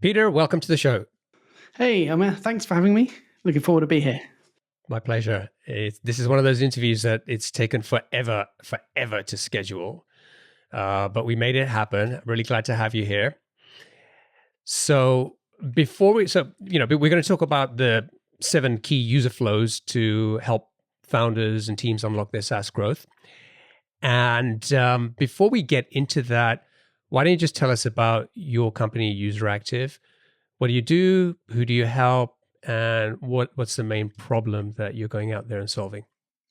Peter, welcome to the show. Hey, Emma, thanks for having me. Looking forward to be here. My pleasure. This is one of those interviews that it's taken forever to schedule, but we made it happen. I'm really glad to have you here. So we're going to talk about the 7 key user flows to help founders and teams unlock their SaaS growth. And before we get into that, why don't you just tell us about your company, UserActive? What do you do? Who do you help? And what's the main problem that you're going out there and solving?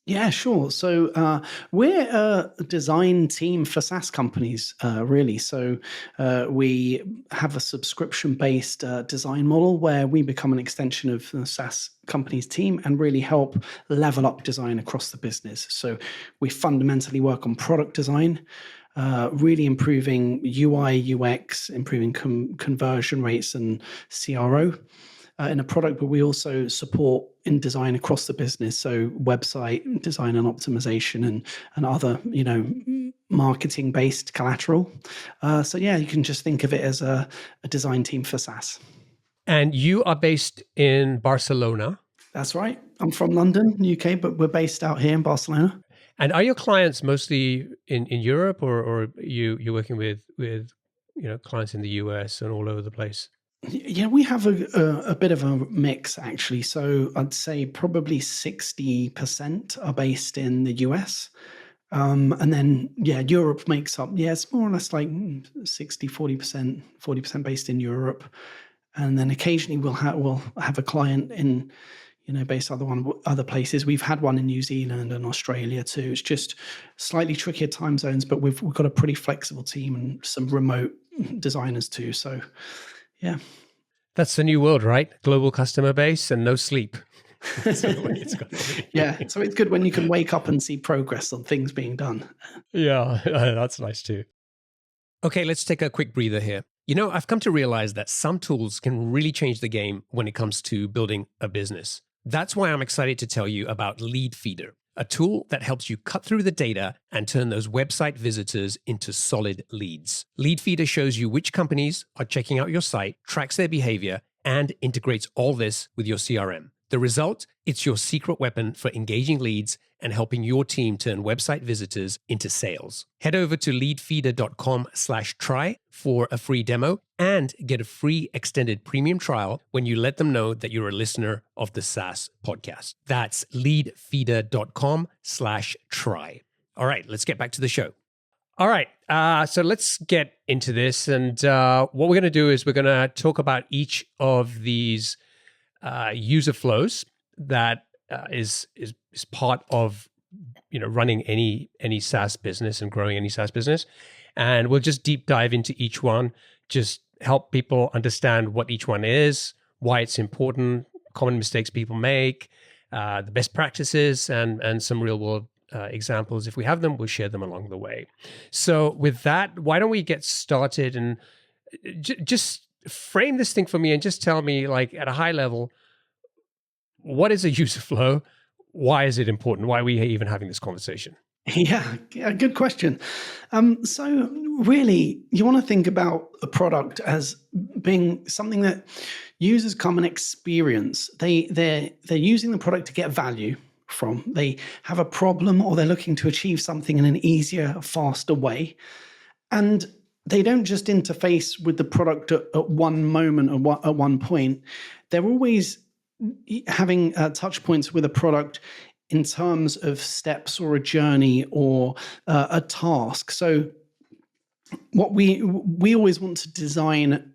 Yeah, sure. So we're a design team for SaaS companies, really. So we have a subscription-based design model where we become an extension of the SaaS company's team and really help level up design across the business. So we fundamentally work on product design, really improving UI, UX, improving conversion rates and CRO. In a product, but we also support in design across the business. So website design and optimization and other, marketing based collateral. So yeah, you can just think of it as a design team for SaaS. And you are based in Barcelona. That's right. I'm from London, UK, but we're based out here in Barcelona. And are your clients mostly in Europe, or you're working with clients in the US and all over the place? Yeah, we have a bit of a mix, actually. So I'd say probably 60% are based in the US. And then, Europe makes up, it's more or less like 60, 40%, 40% based in Europe. And then occasionally we'll have a client in, based other places. We've had one in New Zealand and Australia too. It's just slightly trickier time zones, but we've got a pretty flexible team and some remote designers too. So, yeah. That's the new world, right? Global customer base and no sleep. Yeah, so it's good when you can wake up and see progress on things being done. Yeah, that's nice too. Okay, let's take a quick breather here. I've come to realize that some tools can really change the game when it comes to building a business. That's why I'm excited to tell you about Leadfeeder, a tool that helps you cut through the data and turn those website visitors into solid leads. Leadfeeder shows you which companies are checking out your site, tracks their behavior, and integrates all this with your CRM. The result? It's your secret weapon for engaging leads and helping your team turn website visitors into sales. Head over to leadfeeder.com/try for a free demo and get a free extended premium trial when you let them know that you're a listener of the SaaS podcast. That's leadfeeder.com/try. All right, let's get back to the show. All right, so let's get into this. And what we're going to do is we're going to talk about each of these user flows that is part of running any SaaS business and growing any SaaS business, and we'll just deep dive into each one, just help people understand what each one is, why it's important, common mistakes people make, the best practices, and some real world examples. If we have them, we'll share them along the way. So with that, why don't we get started and just frame this thing for me and just tell me, like, at a high level, what is a user flow? Why is it important? Why are we even having this conversation? Yeah, good question. So really, you want to think about a product as being something that users come and experience. They're using the product to get value from. They have a problem or they're looking to achieve something in an easier, faster way. And they don't just interface with the product at one moment or at one point. They're always having touch points with a product in terms of steps or a journey or a task. So what we always want to design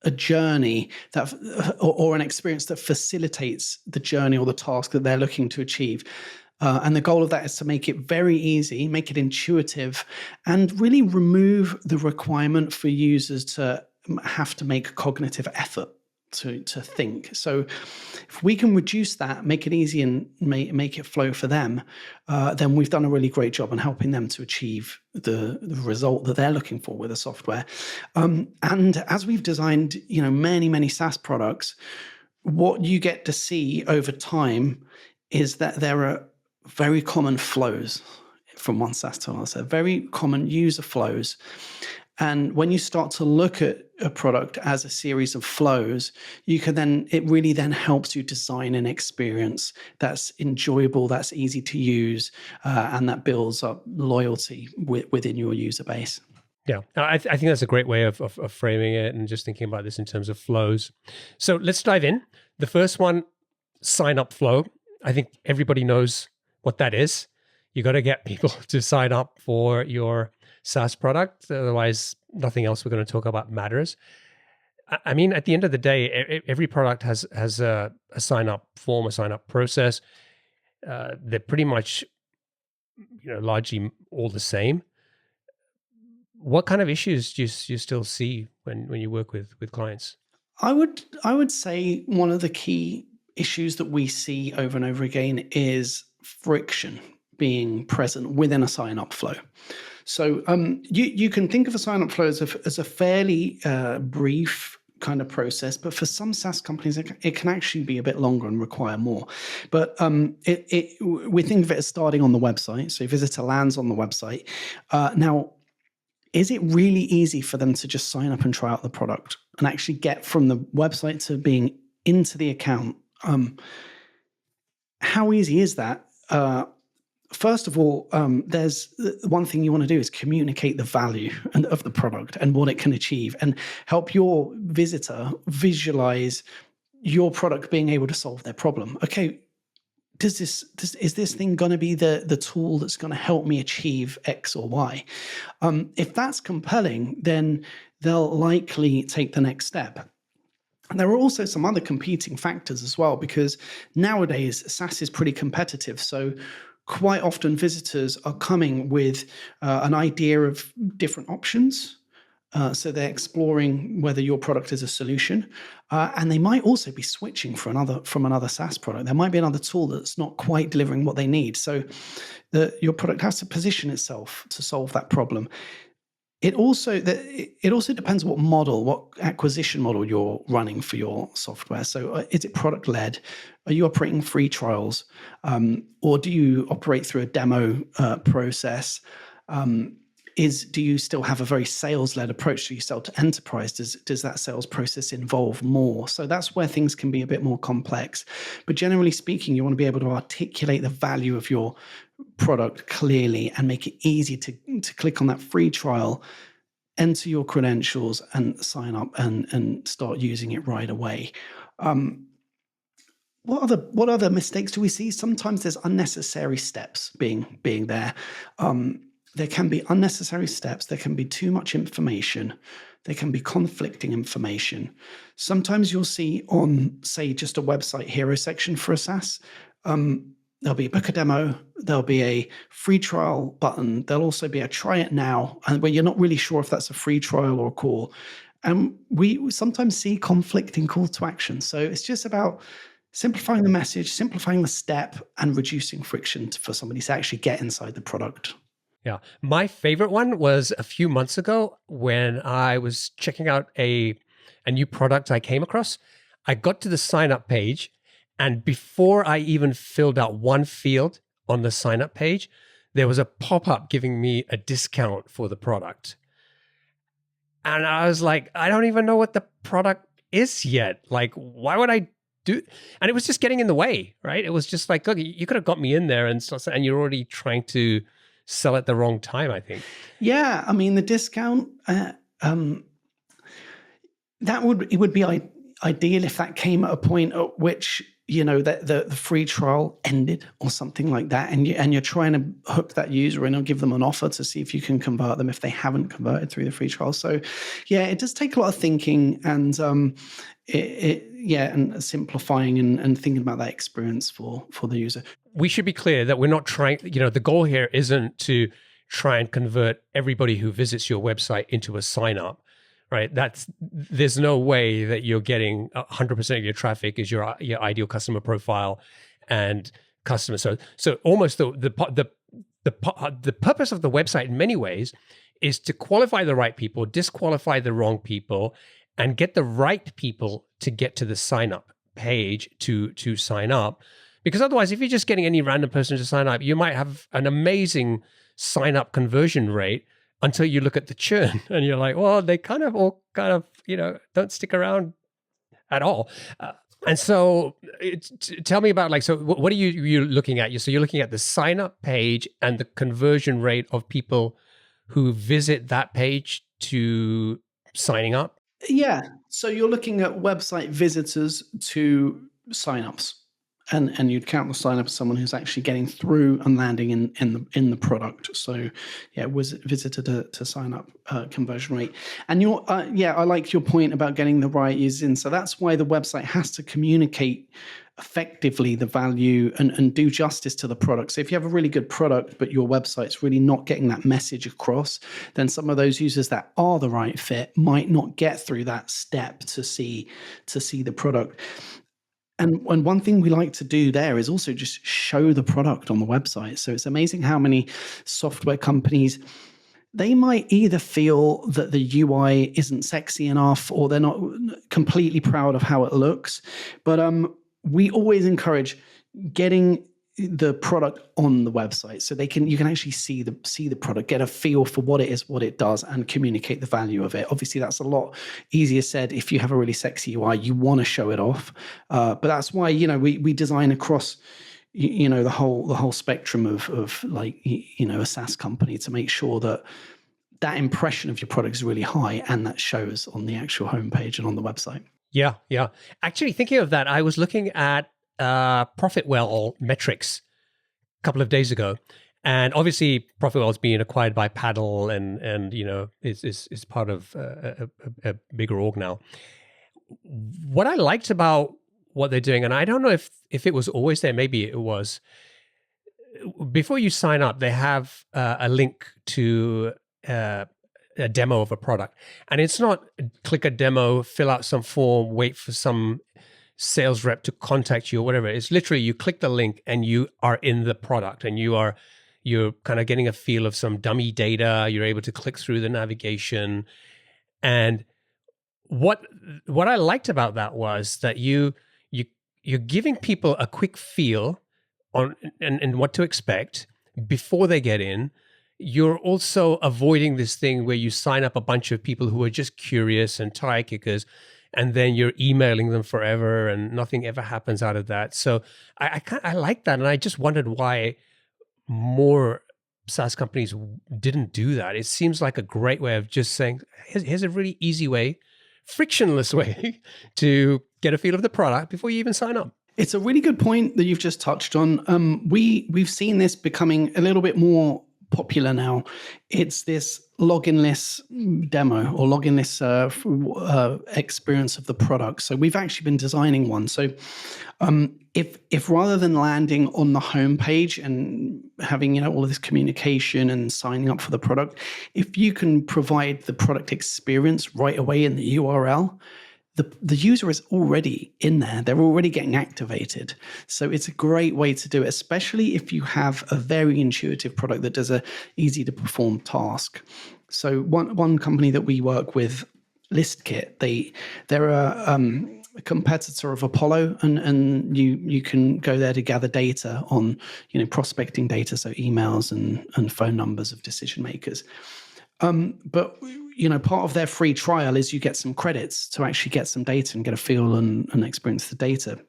a journey that or an experience that facilitates the journey or the task that they're looking to achieve. And the goal of that is to make it very easy, make it intuitive, and really remove the requirement for users to have to make cognitive effort to think. So if we can reduce that, make it easy and make it flow for them, then we've done a really great job in helping them to achieve the result that they're looking for with the software. And as we've designed, many SaaS products, what you get to see over time is that there are very common flows from one SaaS to another, so very common user flows. And when you start to look at a product as a series of flows, you can then, it really then helps you design an experience that's enjoyable, that's easy to use, and that builds up loyalty within your user base. Yeah, I think that's a great way of framing it and just thinking about this in terms of flows. So let's dive in. The first one, sign up flow. I think everybody knows what that is. You got to get people to sign up for your SaaS product. Otherwise, nothing else we're going to talk about matters. I mean, at the end of the day, every product has a sign up form, a sign up process. They're pretty much, largely all the same. What kind of issues do you still see when you work with clients? I would say one of the key issues that we see over and over again is friction being present within a sign-up flow. So you can think of a sign-up flow as a fairly brief kind of process, but for some SaaS companies, it can actually be a bit longer and require more. But we think of it as starting on the website. So a visitor lands on the website. Now, is it really easy for them to just sign up and try out the product and actually get from the website to being into the account? How easy is that? First of all, there's one thing you want to do is communicate the value of the product and what it can achieve, and help your visitor visualize your product being able to solve their problem. Okay, is this thing going to be the tool that's going to help me achieve X or Y? If that's compelling, then they'll likely take the next step. And there are also some other competing factors as well, because nowadays SaaS is pretty competitive. So quite often visitors are coming with an idea of different options. So they're exploring whether your product is a solution, and they might also be switching from another SaaS product. There might be another tool that's not quite delivering what they need. So your product has to position itself to solve that problem. It also depends what acquisition model you're running for your software. So is it product led? Are you operating free trials, or do you operate through a demo process? Do you still have a very sales-led approach? Do you sell to enterprise? Does that sales process involve more? So that's where things can be a bit more complex. But generally speaking, you want to be able to articulate the value of your product clearly and make it easy to click on that free trial, enter your credentials, and sign up and start using it right away. What other mistakes do we see? Sometimes there's unnecessary steps being there. There can be unnecessary steps. There can be too much information. There can be conflicting information. Sometimes you'll see on, say, just a website hero section for a SaaS, there'll be book a demo, there'll be a free trial button, there'll also be a try it now, and where you're not really sure if that's a free trial or a call. And we sometimes see conflicting call to action. So it's just about simplifying the message, simplifying the step, and reducing friction for somebody to actually get inside the product. Yeah. My favorite one was a few months ago when I was checking out a new product I came across. I got to the sign up page, and before I even filled out one field on the sign up page, there was a pop-up giving me a discount for the product. And I was like, I don't even know what the product is yet. Like, why would I do? And it was just getting in the way, right? It was just like, look, you could have got me in there and you're already trying to sell at the wrong time, I think. Yeah, I mean, the discount, it would be ideal if that came at a point at which, that the free trial ended or something like that, and you're trying to hook that user in or give them an offer to see if you can convert them if they haven't converted through the free trial. So yeah, it does take a lot of thinking and and simplifying and thinking about that experience for the user. We should be clear that we're not trying, the goal here isn't to try and convert everybody who visits your website into a sign up, right? There's no way that you're getting 100% of your traffic is your ideal customer profile and customer. So almost the purpose of the website in many ways is to qualify the right people, disqualify the wrong people, and get the right people to get to the sign up page to sign up. Because otherwise, if you're just getting any random person to sign up, you might have an amazing sign up conversion rate until you look at the churn and you're like, well, they kind of all don't stick around at all. And so tell me about so what are you looking at? So you're looking at the sign up page and the conversion rate of people who visit that page to signing up? Yeah. So you're looking at website visitors to signups. And you'd count the sign up as someone who's actually getting through and landing in the product. So yeah, was visitor to sign up conversion rate. And I like your point about getting the right users in. So that's why the website has to communicate effectively the value and do justice to the product. So if you have a really good product, but your website's really not getting that message across, then some of those users that are the right fit might not get through that step to see the product. And one thing we like to do there is also just show the product on the website. So it's amazing how many software companies, they might either feel that the UI isn't sexy enough or they're not completely proud of how it looks. But we always encourage getting the product on the website so you can actually see the product, get a feel for what it is, what it does, and communicate the value of it. Obviously, that's a lot easier said if you have a really sexy UI. You want to show it off, but that's why we design across the whole spectrum of like a SaaS company to make sure that impression of your product is really high and that shows on the actual homepage and on the website. Yeah. Actually, thinking of that, I was looking at Profitwell metrics a couple of days ago, and obviously Profitwell is being acquired by Paddle, and is part of a bigger org now. What I liked about what they're doing, and I don't know if it was always there, maybe it was. Before you sign up, they have a link to a demo of a product, and it's not click a demo, fill out some form, wait for some sales rep to contact you or whatever. It's literally you click the link and you are in the product, and you're kind of getting a feel of some dummy data. You're able to click through the navigation. And what I liked about that was that you're giving people a quick feel on and what to expect before they get in. You're also avoiding this thing where you sign up a bunch of people who are just curious and tire kickers, and then you're emailing them forever and nothing ever happens out of that. So I like that. And I just wondered why more SaaS companies didn't do that. It seems like a great way of just saying, here's a really easy way, frictionless way to get a feel of the product before you even sign up. It's a really good point that you've just touched on. We've seen this becoming a little bit more popular now. It's this login-less demo or login-less experience of the product. So we've actually been designing one. So if rather than landing on the homepage and having all of this communication and signing up for the product, if you can provide the product experience right away in the URL, the user is already in there. They're already getting activated. So it's a great way to do it, especially if you have a very intuitive product that does a easy to perform task. So one company that we work with, ListKit, they're a competitor of Apollo, and you can go there to gather data on prospecting data, so emails and phone numbers of decision makers. But part of their free trial is you get some credits to actually get some data and get a feel and experience the data.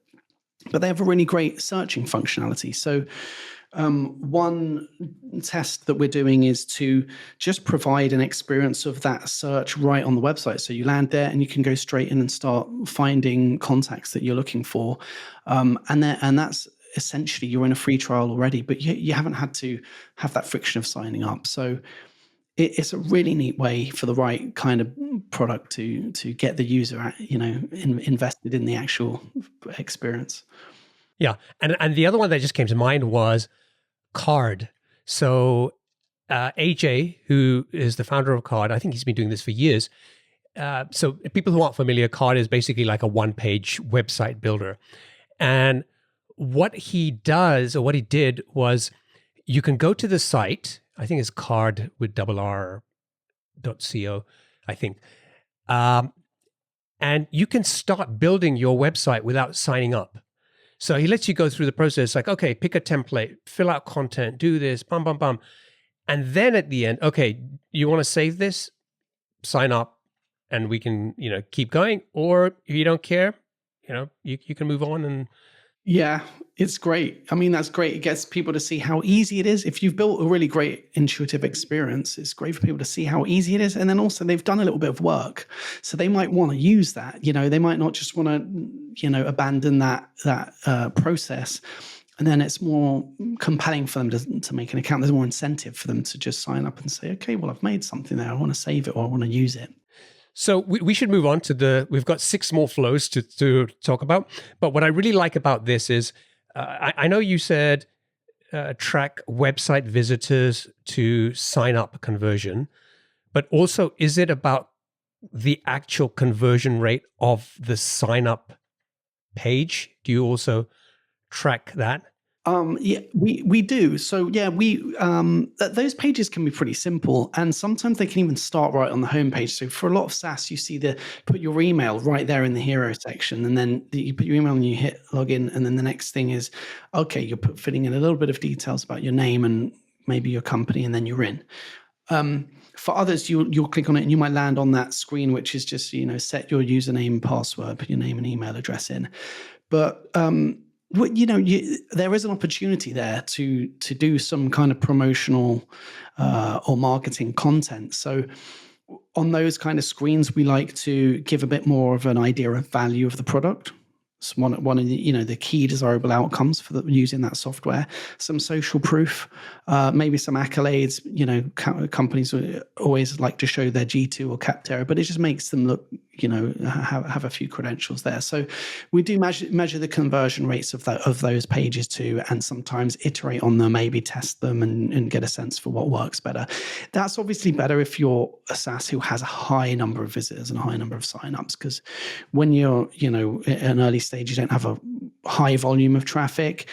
But they have a really great searching functionality. So one test that we're doing is to just provide an experience of that search right on the website. So you land there and you can go straight in and start finding contacts that you're looking for. And that's essentially, you're in a free trial already, but you haven't had to have that friction of signing up. So it's a really neat way for the right kind of product to get the user, invested in the actual experience. Yeah, and the other one that just came to mind was Card. So AJ, who is the founder of Card, I think he's been doing this for years. So people who aren't familiar, Card is basically like a one-page website builder. And what he does, or what he did, was you can go to the site. I think it's card with .co, I think. And you can start building your website without signing up. So he lets you go through the process, like, okay, pick a template, fill out content, do this, bum, bum, bum. And then at the end, okay, you want to save this, sign up, and we can, keep going. Or if you don't care, you can move on. And Yeah, it's great. I mean, that's great. It gets people to see how easy it is. If you've built a really great intuitive experience, it's great for people to see how easy it is. And then also they've done a little bit of work. So they might want to use that. They might not just want to, abandon that process. And then it's more compelling for them to make an account. There's more incentive for them to just sign up and say, okay, well, I've made something there. I want to save it or I want to use it. so we should move on to we've got 6 more flows to talk about. But what I really like about this is, I know you said track website visitors to sign up conversion, but also is it about the actual conversion rate of the sign up page? Do you also track that? Yeah, we do. So yeah, those pages can be pretty simple, and sometimes they can even start right on the homepage. So for a lot of SaaS, you see put your email right there in the hero section, and then you put your email and you hit login, and then the next thing is, okay, you're fitting in a little bit of details about your name and maybe your company, and then you're in. For others, you'll click on it and you might land on that screen, which is just set your username and password, put your name and email address in, but there is an opportunity there to do some kind of promotional or marketing content. So on those kind of screens, we like to give a bit more of an idea of value of the product. It's one of the key desirable outcomes for using that software. Some social proof, maybe some accolades. Companies always like to show their G2 or Capterra, but it just makes them look, have a few credentials there. So we do measure the conversion rates of those pages too, and sometimes iterate on them, maybe test them and get a sense for what works better. That's obviously better if you're a SaaS who has a high number of visitors and a high number of signups, because when you're at an early stage, you don't have a high volume of traffic.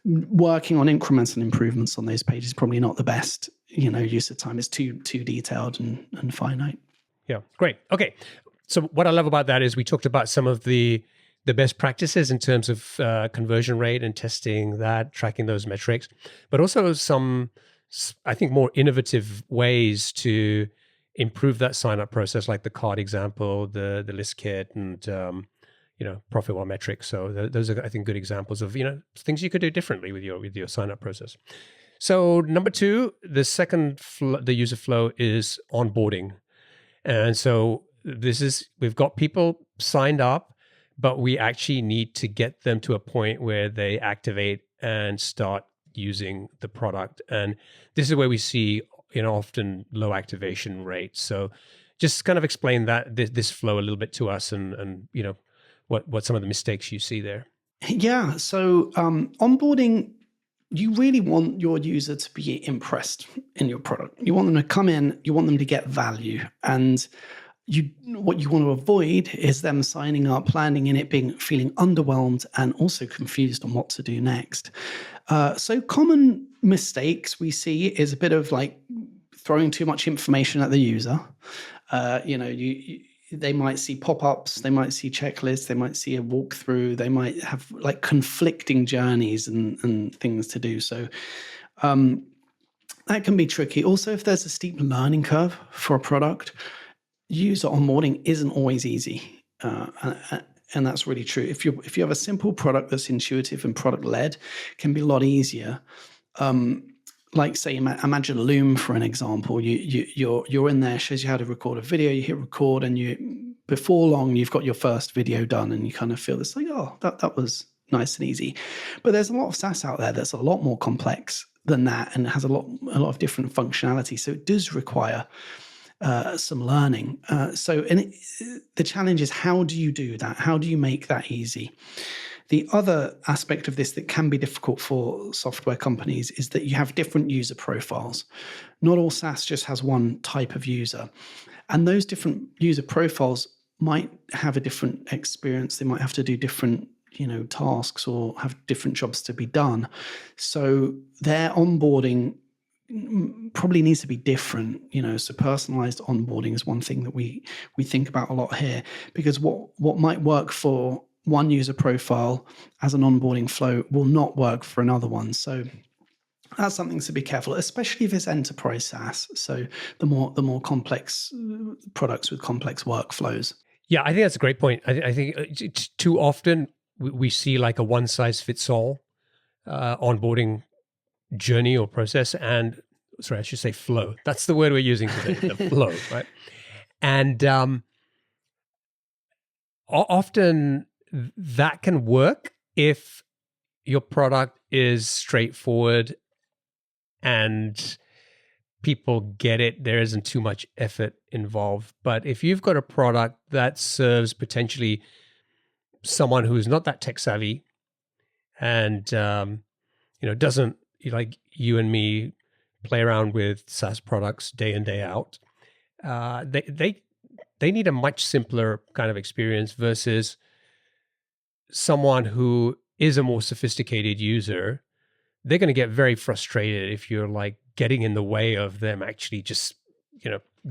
Working on incremental improvements on those pages is probably not the best use of time. It's too detailed and finite. Yeah, great. Okay, so what I love about that is we talked about some of the best practices in terms of conversion rate and testing that, tracking those metrics, but also some, I think, more innovative ways to improve that sign-up process, like the card example, the list kit, and profit well metrics. So those are, I think, good examples of things you could do differently with your sign-up process. So number 2, the second the user flow is onboarding. And so we've got people signed up, but we actually need to get them to a point where they activate and start using the product. And this is where we see, often low activation rates. So just kind of explain this flow a little bit to us, and what some of the mistakes you see there. Yeah. So onboarding, you really want your user to be impressed in your product. You want them to come in, you want them to get value. And what you want to avoid is them signing up, landing in it, feeling underwhelmed and also confused on what to do next. So common mistakes we see is a bit of like throwing too much information at the user. They might see pop-ups, they might see checklists, they might see a walkthrough, they might have like conflicting journeys and things to do. So that can be tricky. Also, if there's a steep learning curve for a product, user onboarding isn't always easy. And that's really true. If you have a simple product that's intuitive and product-led, it can be a lot easier. Like say, imagine Loom for an example. You're in there, shows you how to record a video. You hit record, and before long you've got your first video done, and you kind of feel this like, oh, that was nice and easy. But there's a lot of SaaS out there that's a lot more complex than that, and has a lot of different functionality. So it does require some learning. The challenge is, how do you do that? How do you make that easy? The other aspect of this that can be difficult for software companies is that you have different user profiles. Not all SaaS just has one type of user. And those different user profiles might have a different experience. They might have to do different tasks or have different jobs to be done. So their onboarding probably needs to be different. So personalized onboarding is one thing that we think about a lot here, because what might work for one user profile as an onboarding flow will not work for another one. So That's something to be careful, especially if it's enterprise SaaS. So the more complex products with complex workflows. Yeah, I think that's a great point. I think it's too often we see like a one size fits all onboarding journey or process, and sorry, I should say flow. That's the word we're using today, the flow, right? And often that can work if your product is straightforward and people get it. There isn't too much effort involved. But if you've got a product that serves potentially someone who's not that tech savvy and doesn't, like you and me, play around with SaaS products day in day out, they need a much simpler kind of experience versus someone who is a more sophisticated user. They're going to get very frustrated if you're like getting in the way of them actually just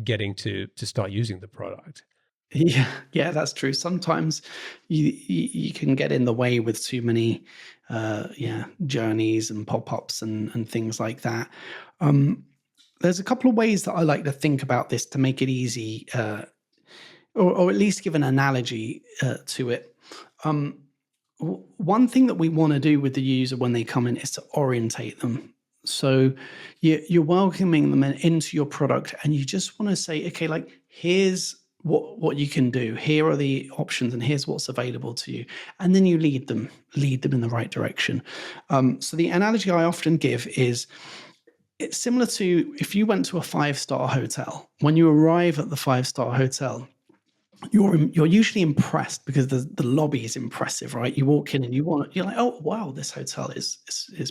getting to start using the product. Yeah, that's true. Sometimes you can get in the way with too many journeys and pop-ups and things like that. There's a couple of ways that I like to think about this to make it easy, or at least give an analogy to it. One thing that we want to do with the user when they come in is to orientate them. So you're welcoming them into your product, and you just want to say, okay, like here's what you can do. Here are the options, and here's what's available to you. And then you lead them in the right direction. So the analogy I often give is, it's similar to if you went to a 5-star hotel. When you arrive at the 5-star hotel, you're usually impressed because the lobby is impressive, right? You walk in and you're like, oh wow, this hotel is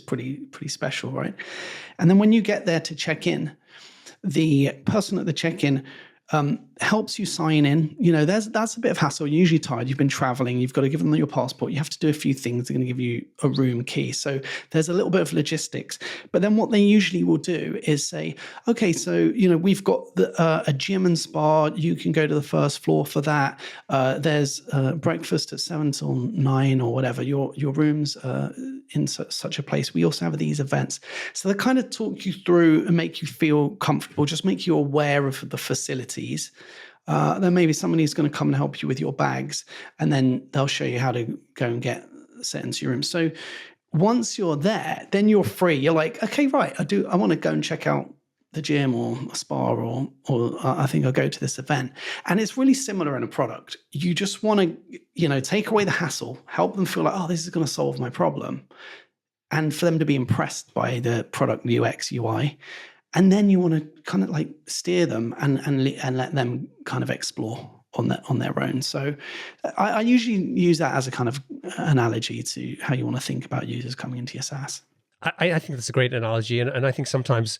pretty special, right? And then when you get there to check in, the person at the check-in helps you sign in. That's a bit of hassle. You're usually tired. You've been traveling. You've got to give them your passport. You have to do a few things. They're going to give you a room key. So there's a little bit of logistics. But then what they usually will do is say, okay, so we've got a gym and spa. You can go to the first floor for that. There's breakfast at 7 till 9 or whatever. Your rooms in such a place. We also have these events. So they kind of talk you through and make you feel comfortable, just make you aware of the facilities. Then maybe somebody's going to come and help you with your bags, and then they'll show you how to go and get set into your room. So once you're there, then you're free. You're like, okay, right, I want to go and check out the gym or a spa, or I think I'll go to this event. And it's really similar in a product. You just want to, take away the hassle, help them feel like, oh, this is going to solve my problem, and for them to be impressed by the product UX UI. And then you want to kind of like steer them and let them kind of explore on their own. So I usually use that as a kind of analogy to how you want to think about users coming into your SaaS. I think that's a great analogy, and I think sometimes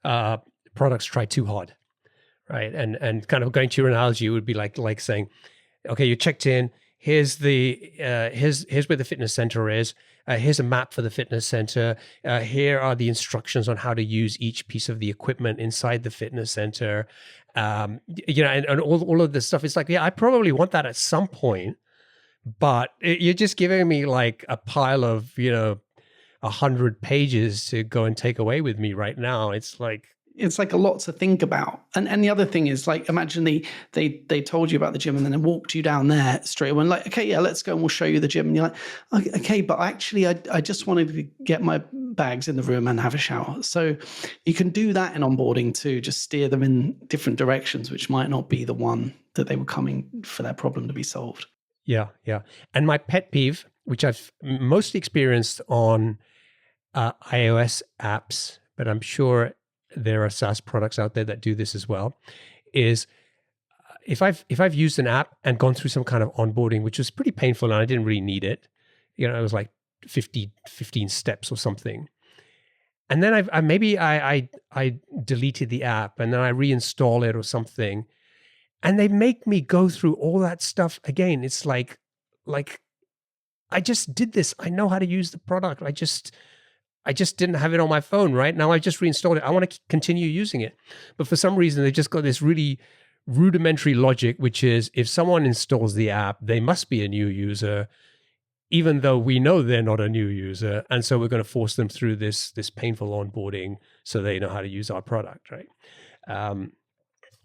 products try too hard, right? And kind of going to your analogy would be like saying, okay, you checked in. Here's here's where the fitness center is. Here's a map for the fitness center. Here are the instructions on how to use each piece of the equipment inside the fitness center. And all of this stuff. It's like, yeah, I probably want that at some point, but you're just giving me like a pile of 100 pages to go and take away with me right now. It's like a lot to think about. And the other thing is, like, imagine they told you about the gym and then they walked you down there straight away, like, okay, yeah, let's go and we'll show you the gym. And you're like, okay, but actually I just wanted to get my bags in the room and have a shower. So you can do that in onboarding too, just steer them in different directions, which might not be the one that they were coming for their problem to be solved. Yeah. And my pet peeve, which I've mostly experienced on iOS apps, but I'm sure there are SaaS products out there that do this as well, is if I've used an app and gone through some kind of onboarding, which was pretty painful and I didn't really need it, it was like 15 steps or something. And then I deleted the app and then I reinstall it or something. And they make me go through all that stuff again. It's like I just did this. I know how to use the product. I just didn't have it on my phone, right? Now I just reinstalled it. I want to continue using it. But for some reason, they just got this really rudimentary logic, which is if someone installs the app, they must be a new user. even though we know they're not a new user. And so we're going to force them through this painful onboarding so they know how to use our product, right?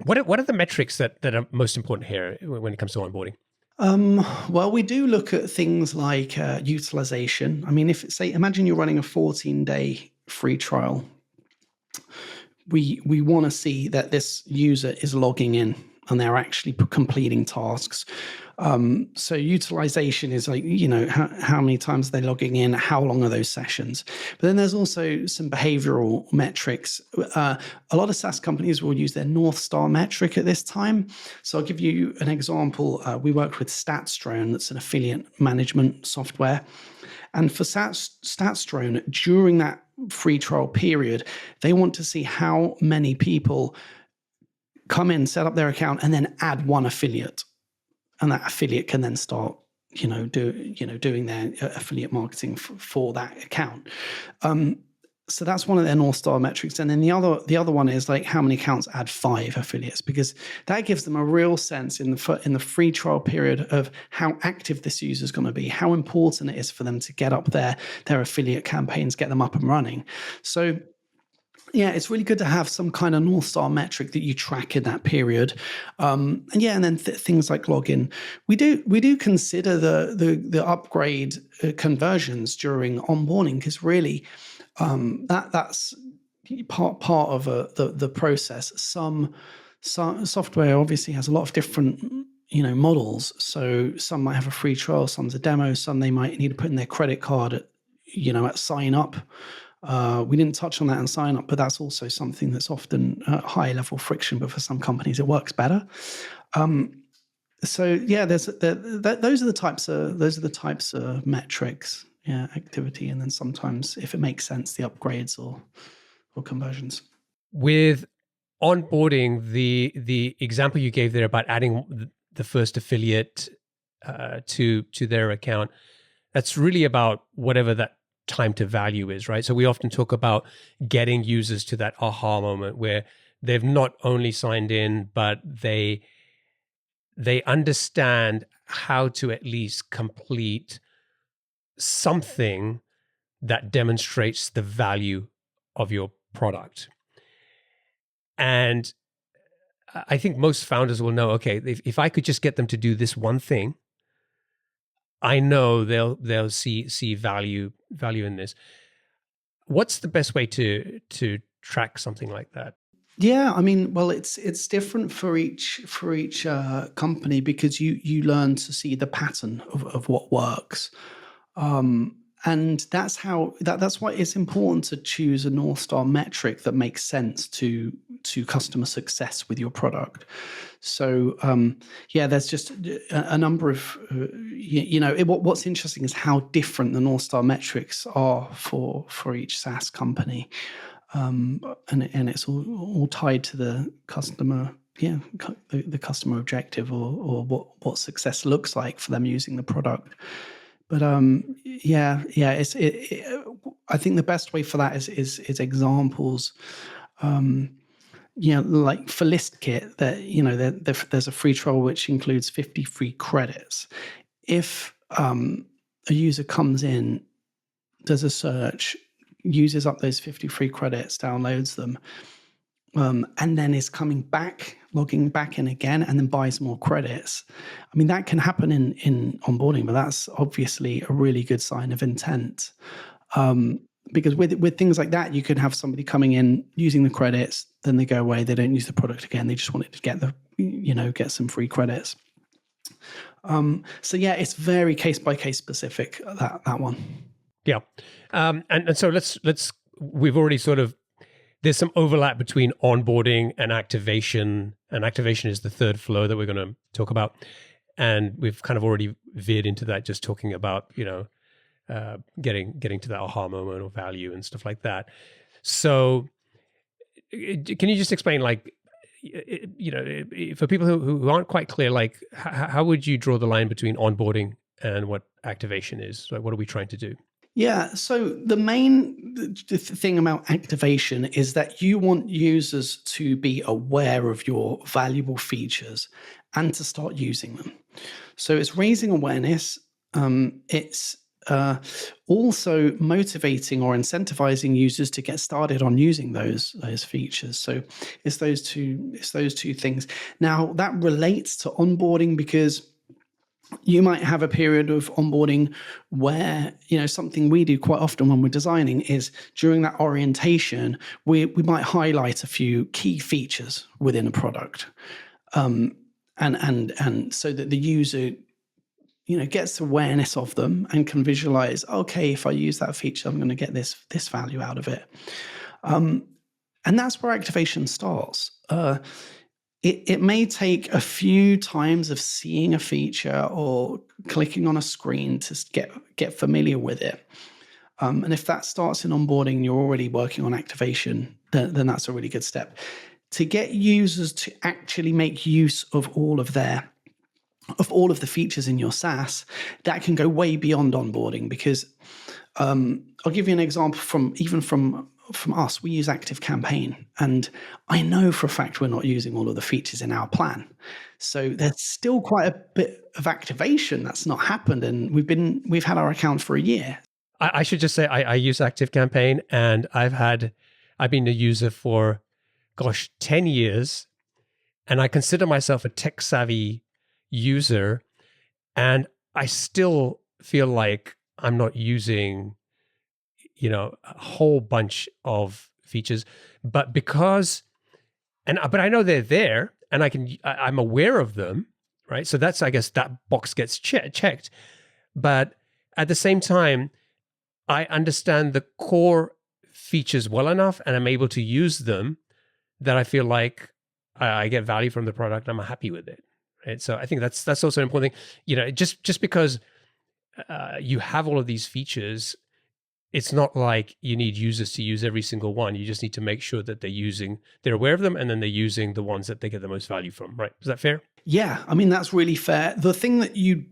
What are the metrics that are most important here when it comes to onboarding? Well, we do look at things like utilization. I mean, imagine you're running a 14-day free trial. We want to see that this user is logging in and they're actually completing tasks. So utilization is like, how many times are they logging in? How long are those sessions? But then there's also some behavioral metrics. A lot of SaaS companies will use their North Star metric at this time. So I'll give you an example. We worked with StatsDrone, that's an affiliate management software. And for StatsDrone, during that free trial period, they want to see how many people come in, set up their account, and then add one affiliate. And that affiliate can then start, doing their affiliate marketing for that account. So that's one of their North Star metrics. And then the other one is like how many accounts add 5 affiliates, because that gives them a real sense in the free trial period of how active this user is going to be, how important it is for them to get up their affiliate campaigns, get them up and running. So yeah, it's really good to have some kind of North Star metric that you track in that period. And then things like login. We do consider the upgrade conversions during onboarding, because really that's part of the process. Some software obviously has a lot of different models. So some might have a free trial, some's a demo, some they might need to put in their credit card at sign up. We didn't touch on that in sign up, but that's also something that's often high level friction, but for some companies it works better. So yeah, those are the types of metrics, activity, and then sometimes, if it makes sense, the upgrades or conversions. With onboarding, the example you gave there about adding the first affiliate to their account, that's really about whatever that time to value is, right? So we often talk about getting users to that aha moment where they've not only signed in, but they understand how to at least complete something that demonstrates the value of your product. And I think most founders will know, okay, if I could just get them to do this one thing, I know they'll see value in this. What's the best way to track something like that? Yeah, I mean, well, it's different for each company, because you learn to see the pattern of what works, and that's why it's important to choose a North Star metric that makes sense to customer success with your product. So there's just a number of what's interesting is how different the North Star metrics are for each SaaS company. And it's all tied to the customer, the customer objective, or what success looks like for them using the product. But I think the best way for that is examples. Like for ListKit, that there's a free trial which includes 50 free credits. If a user comes in, does a search, uses up those 50 free credits, downloads them, and then is coming back, logging back in again, and then buys more credits. I mean, that can happen in onboarding, but that's obviously a really good sign of intent. Because with things like that, you could have somebody coming in, using the credits, then they go away, they don't use the product again, they just wanted to get some free credits. So yeah, it's very case by case specific, that one. Yeah. And so we've already there's some overlap between onboarding and activation. And activation is the third flow that we're going to talk about. And we've kind of already veered into that, just talking about, getting to that aha moment or value and stuff like that. So can you just explain, for people who aren't quite clear, like how would you draw the line between onboarding and what activation is? Like, what are we trying to do? Yeah, so the main thing about activation is that you want users to be aware of your valuable features and to start using them. So it's raising awareness It's also motivating or incentivizing users to get started on using those features. So it's those two things. Now that relates to onboarding, because you might have a period of onboarding where, something we do quite often when we're designing is during that orientation, we might highlight a few key features within a product, and so that the user gets awareness of them and can visualize, okay, if I use that feature, I'm going to get this value out of it. And that's where activation starts. It may take a few times of seeing a feature or clicking on a screen to get familiar with it. And if that starts in onboarding, you're already working on activation, then that's a really good step. To get users to actually make use of all of the features in your SaaS, that can go way beyond onboarding, because I'll give you an example from us. We use Active Campaign, and I know for a fact we're not using all of the features in our plan. So there's still quite a bit of activation that's not happened, and we've had our account for a year. I should just say I use Active Campaign, and I've been a user for 10 years, and I consider myself a tech savvy user, and I still feel like I'm not using a whole bunch of features, but I know they're there, and I'm aware of them, right? So that's, I guess, that box gets checked. But at the same time, I understand the core features well enough, and I'm able to use them, that I feel like I get value from the product. I'm happy with it, right? So I think that's also an important thing. Just because you have all of these features, it's not like you need users to use every single one. You just need to make sure that they're aware of them, and then they're using the ones that they get the most value from, right? Is that fair? Yeah, I mean, that's really fair. The thing that you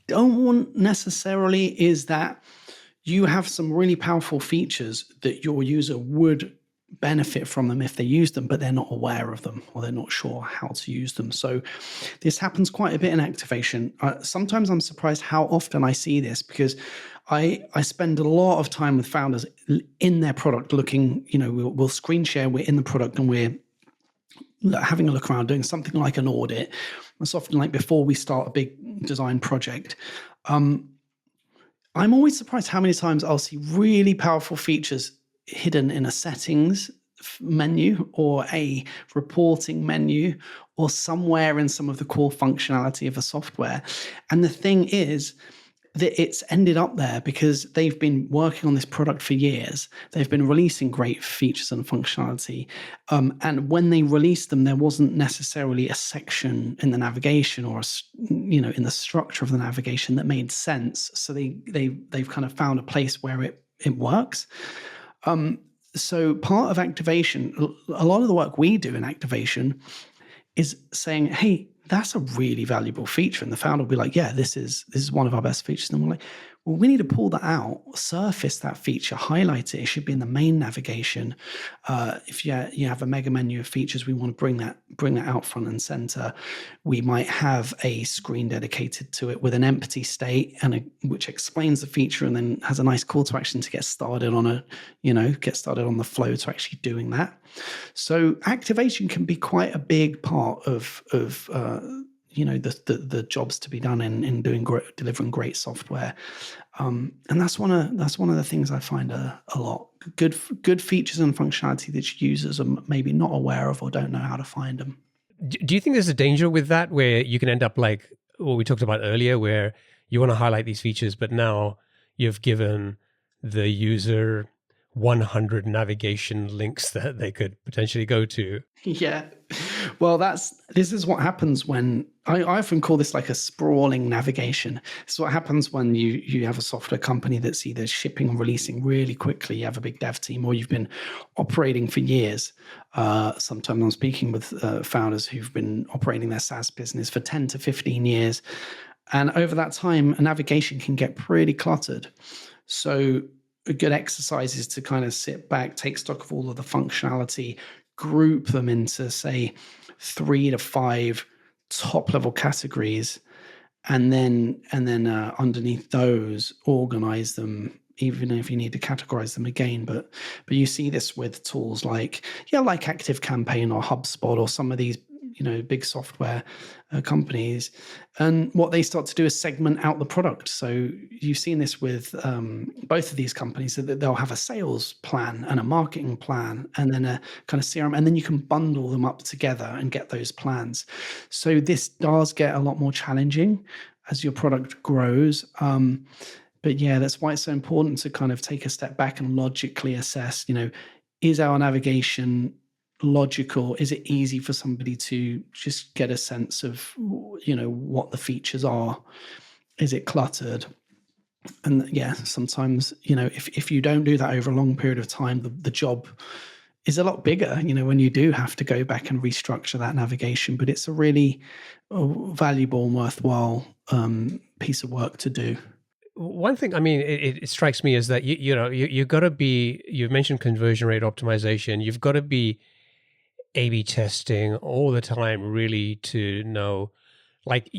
don't want necessarily is that you have some really powerful features that your user would benefit from them if they use them, but they're not aware of them, or they're not sure how to use them. So this happens quite a bit in activation. Sometimes I'm surprised how often I see this, because I spend a lot of time with founders in their product looking, we'll screen share, we're in the product and we're having a look around, doing something like an audit. It's often like before we start a big design project. I'm always surprised how many times I'll see really powerful features hidden in a settings menu or a reporting menu or somewhere in some of the core functionality of a software. And the thing is that it's ended up there because they've been working on this product for years. They've been releasing great features and functionality. And when they released them, there wasn't necessarily a section in the navigation or, in the structure of the navigation that made sense. So they've kind of found a place where it works. So part of activation, a lot of the work we do in activation is saying, hey, that's a really valuable feature. And the founder will be like, yeah, this is one of our best features. And we're like, well, we need to pull that out, surface that feature, highlight it. It should be in the main navigation. If you have a mega menu of features, we want to bring that out front and center. We might have a screen dedicated to it with an empty state which explains the feature and then has a nice call to action to get started on the flow to actually doing that. So activation can be quite a big part of the jobs to be done in delivering great software, and that's one of the things I find a lot good features and functionality that users are maybe not aware of or don't know how to find them. Do you think there's a danger with that, where you can end up like what we talked about earlier, where you want to highlight these features, but now you've given the user 100 navigation links that they could potentially go to? Yeah. Well, this is what happens when I often call this like a sprawling navigation. This is what happens when you have a software company that's either shipping and releasing really quickly, you have a big dev team, or you've been operating for years. Sometimes I'm speaking with founders who've been operating their SaaS business for 10 to 15 years. And over that time, a navigation can get pretty cluttered. So a good exercise is to kind of sit back, take stock of all of the functionality, group them into, say, 3 to 5 top level categories, and then underneath those, organize them, even if you need to categorize them again. But you see this with tools like Active Campaign or HubSpot or some of these big software companies, and what they start to do is segment out the product. So you've seen this with both of these companies, that they'll have a sales plan and a marketing plan and then a kind of CRM, and then you can bundle them up together and get those plans. So this does get a lot more challenging as your product grows. But yeah, that's why it's so important to kind of take a step back and logically assess, is our navigation logical? Is it easy for somebody to just get a sense of, what the features are? Is it cluttered? And yeah, sometimes, if you don't do that over a long period of time, the job is a lot bigger, when you do have to go back and restructure that navigation. But it's a really valuable and worthwhile piece of work to do. One thing, I mean, it strikes me is that you got to be. You've mentioned conversion rate optimization. You've got to be A/B testing all the time, really, to know. Like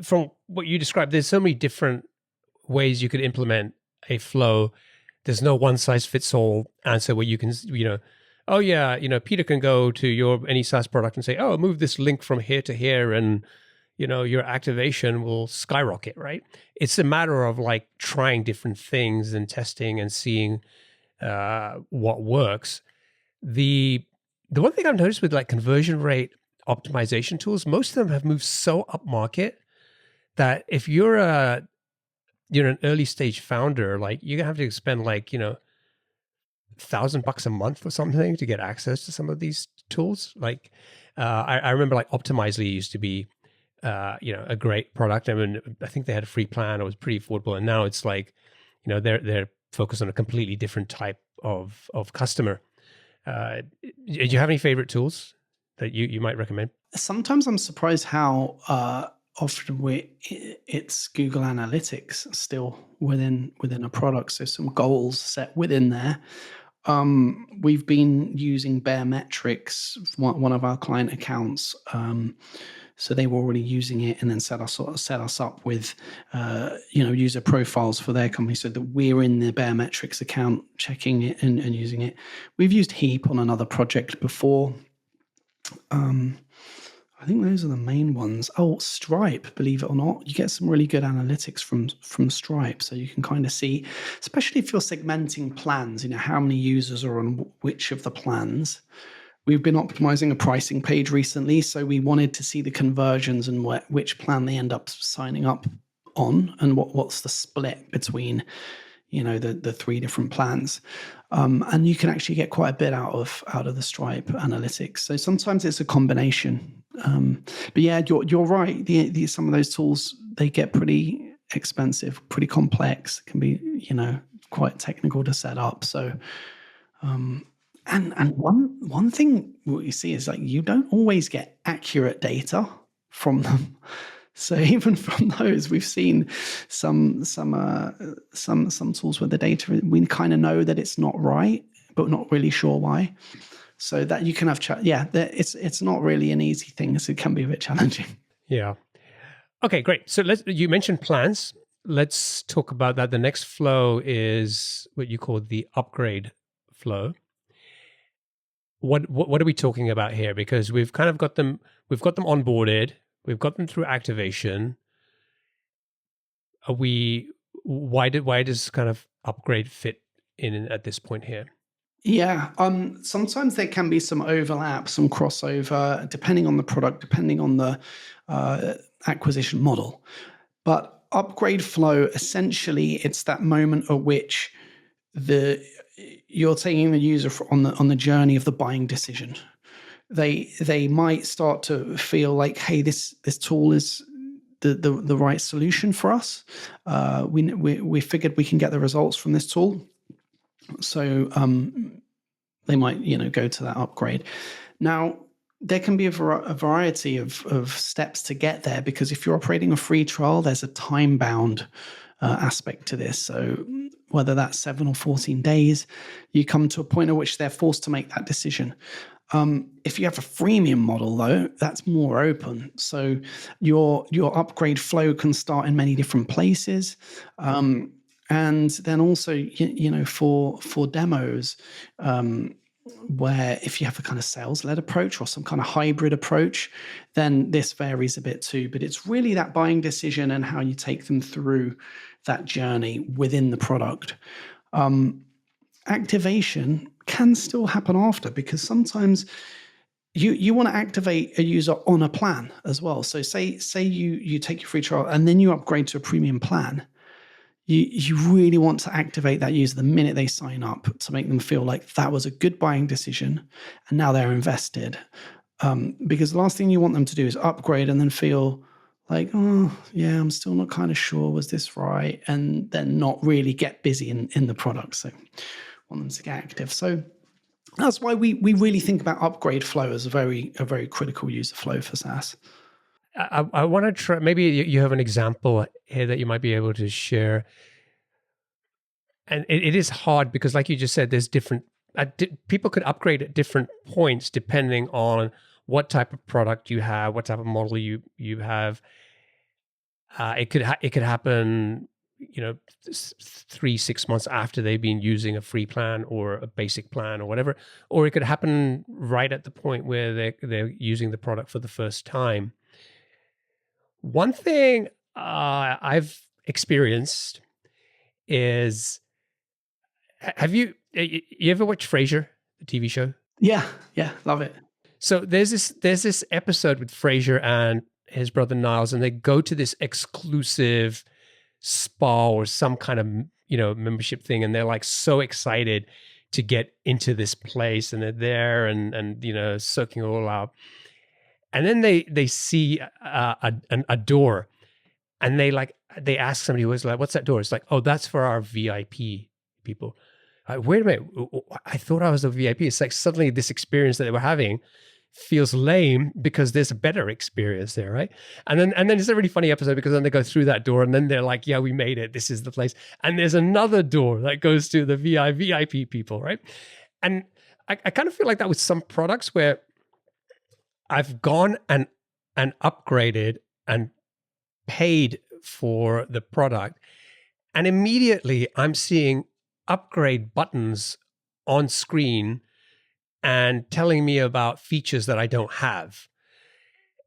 from what you described, there's so many different ways you could implement a flow. There's no one size fits all answer where you can, oh yeah, Peter can go to any SaaS product and say, oh, move this link from here to here, and your activation will skyrocket, right? It's a matter of like trying different things and testing and seeing what works. The one thing I've noticed with like conversion rate optimization tools, most of them have moved so up market that if you're an early stage founder, like you're gonna have to spend like $1,000 a month or something to get access to some of these tools. Like I remember like Optimizely used to be a great product. I mean, I think they had a free plan. It was pretty affordable, and now it's like, they're focused on a completely different type of customer. Do you have any favorite tools that you might recommend? Sometimes I'm surprised how often it's Google Analytics still within a product. So some goals set within there. We've been using Baremetrics, one of our client accounts. So they were already using it, and then set us up with user profiles for their company, so that we're in the Baremetrics account checking it and using it. We've used Heap on another project before. I think those are the main ones. Oh, Stripe, believe it or not, you get some really good analytics from Stripe, so you can kind of see, especially if you're segmenting plans, how many users are on which of the plans. We've been optimizing a pricing page recently, so we wanted to see the conversions and which plan they end up signing up on, and what's the split between the three different plans. And you can actually get quite a bit out of the Stripe analytics. So sometimes it's a combination. But yeah, you're right. Some of those tools, they get pretty expensive, pretty complex, can be quite technical to set up. So and one thing what you see is like you don't always get accurate data from them. So even from those, we've seen some tools where the data, we kind of know that it's not right, but not really sure why. So that you can have it's not really an easy thing. So it can be a bit challenging. Yeah. Okay, great. So you mentioned plans. Let's talk about that. The next flow is what you call the upgrade flow. What are we talking about here? Because we've got them onboarded. We've got them through activation. Why does kind of upgrade fit in at this point here? Yeah. Sometimes there can be some overlap, some crossover, depending on the product, depending on the acquisition model. But upgrade flow, essentially, it's that moment at which you're taking the user on the journey of the buying decision. They might start to feel like, hey, this tool is the right solution for us. We figured we can get the results from this tool. So they might go to that upgrade. Now, there can be a variety of steps to get there, because if you're operating a free trial, there's a time-bound aspect to this. So whether that's 7 or 14 days, you come to a point at which they're forced to make that decision. If you have a freemium model, though, that's more open. So your upgrade flow can start in many different places. And then also, for demos, where if you have a kind of sales-led approach or some kind of hybrid approach, then this varies a bit too. But it's really that buying decision and how you take them through that journey within the product. Activation can still happen after, because sometimes you want to activate a user on a plan as well. So say you take your free trial and then you upgrade to a premium plan. You really want to activate that user the minute they sign up to make them feel like that was a good buying decision and now they're invested. Because the last thing you want them to do is upgrade and then feel like, oh, yeah, I'm still not kind of sure, was this right? And then not really get busy in the product. So want them to get active. So that's why we really think about upgrade flow as a very critical user flow for SaaS. I want to try, maybe you have an example here that you might be able to share. And it is hard because, like you just said, there's different, people could upgrade at different points depending on what type of product you have, what type of model you have. It could happen, 3-6 months after they've been using a free plan or a basic plan or whatever, or it could happen right at the point where they're using the product for the first time. One thing I've experienced is, have you ever watched Frasier, the TV show? Yeah, love it. So there's this episode with Frasier and his brother Niles, and they go to this exclusive spa or some kind of membership thing, and they're like so excited to get into this place, and they're there and soaking it all out. And then they see a door, and they ask somebody who's like, "What's that door?" It's like, "Oh, that's for our VIP people." Wait a minute, I thought I was a VIP. It's like suddenly this experience that they were having feels lame because there's a better experience there, right? And then it's a really funny episode because then they go through that door and then they're like, "Yeah, we made it. This is the place." And there's another door that goes to the VIP people, right? And I kind of feel like that with some products where I've gone and upgraded and paid for the product, and immediately I'm seeing upgrade buttons on screen and telling me about features that I don't have.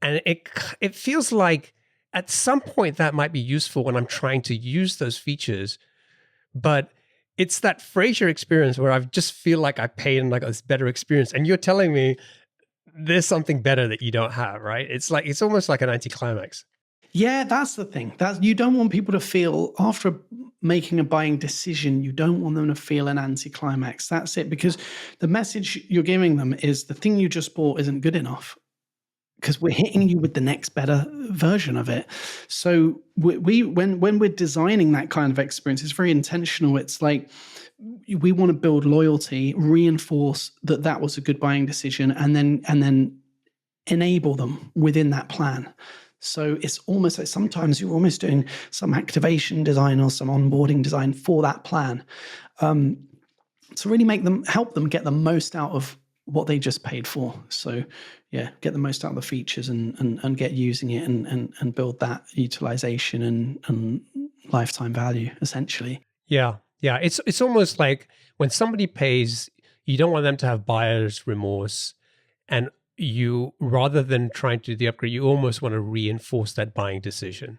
And it feels like at some point that might be useful when I'm trying to use those features, but it's that Frasier experience where I just feel like I paid and I got this better experience, and you're telling me there's something better that you don't have, right? It's almost like an anticlimax. Yeah, that's the thing. You don't want people to feel, after making a buying decision, you don't want them to feel an anticlimax. That's it, because the message you're giving them is the thing you just bought isn't good enough, because we're hitting you with the next better version of it. So when we're designing that kind of experience, it's very intentional. It's like we want to build loyalty, reinforce that was a good buying decision, and then enable them within that plan. So it's almost like sometimes you're almost doing some activation design or some onboarding design for that plan, to really help them get the most out of what they just paid for. So yeah, get the most out of the features and get using it and build that utilization and lifetime value, essentially. Yeah. It's almost like when somebody pays, you don't want them to have buyer's remorse, and you, rather than trying to do the upgrade, you almost want to reinforce that buying decision.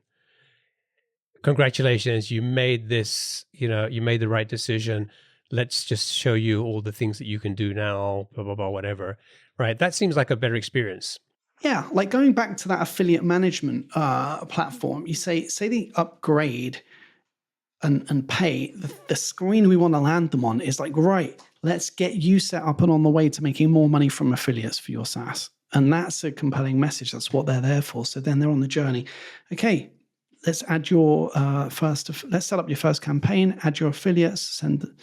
Congratulations, you made this, you made the right decision. Let's just show you all the things that you can do now, blah, blah, blah, whatever. Right? That seems like a better experience. Yeah, like going back to that affiliate management platform, you say the upgrade and pay, the screen we want to land them on is like, right, let's get you set up and on the way to making more money from affiliates for your SaaS. And that's a compelling message. That's what they're there for. So then they're on the journey. Okay, let's add your let's set up your first campaign, add your affiliates, send the